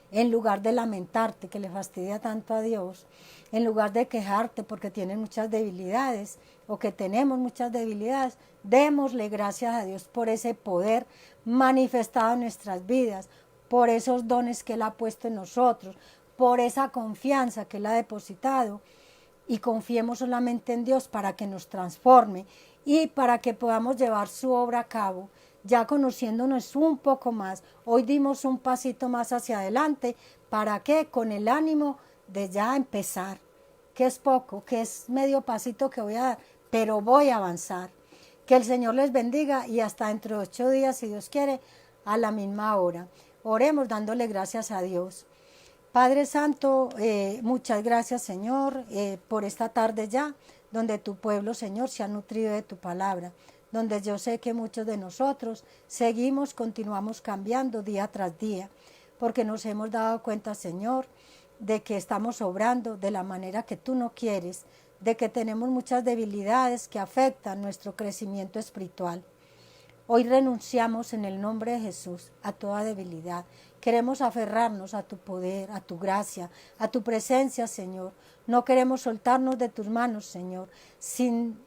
S1: En lugar de lamentarte, que le fastidia tanto a Dios, en lugar de quejarte porque tienes muchas debilidades o que tenemos muchas debilidades, démosle gracias a Dios por ese poder manifestado en nuestras vidas, por esos dones que Él ha puesto en nosotros, por esa confianza que Él ha depositado, y confiemos solamente en Dios para que nos transforme y para que podamos llevar su obra a cabo, ya conociéndonos un poco más. Hoy dimos un pasito más hacia adelante, ¿para qué? Con el ánimo de ya empezar, que es poco, que es medio pasito que voy a dar, pero voy a avanzar. Que el Señor les bendiga y hasta dentro de 8 días, si Dios quiere, a la misma hora. Oremos dándole gracias a Dios. Padre Santo, muchas gracias, Señor, por esta tarde ya, donde tu pueblo, Señor, se ha nutrido de tu palabra, donde yo sé que muchos de nosotros continuamos cambiando día tras día, porque nos hemos dado cuenta, Señor, de que estamos obrando de la manera que tú no quieres, de que tenemos muchas debilidades que afectan nuestro crecimiento espiritual. Hoy renunciamos en el nombre de Jesús a toda debilidad. Queremos aferrarnos a tu poder, a tu gracia, a tu presencia, Señor. No queremos soltarnos de tus manos, Señor. Sin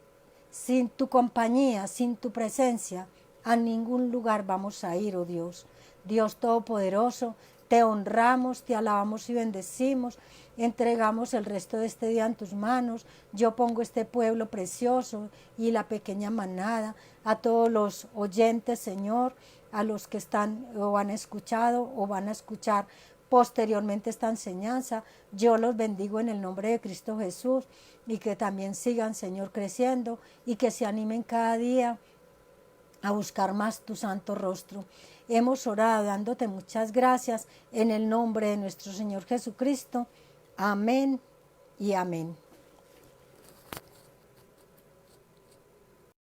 S1: tu compañía, sin tu presencia, a ningún lugar vamos a ir, oh Dios. Dios Todopoderoso, te honramos, te alabamos y bendecimos. Entregamos el resto de este día en tus manos. Yo pongo este pueblo precioso y la pequeña manada, a todos los oyentes, Señor, a los que están o han escuchado o van a escuchar posteriormente esta enseñanza. Yo los bendigo en el nombre de Cristo Jesús y que también sigan, Señor, creciendo y que se animen cada día a buscar más tu santo rostro. Hemos orado dándote muchas gracias en el nombre de nuestro Señor Jesucristo. Amén y amén.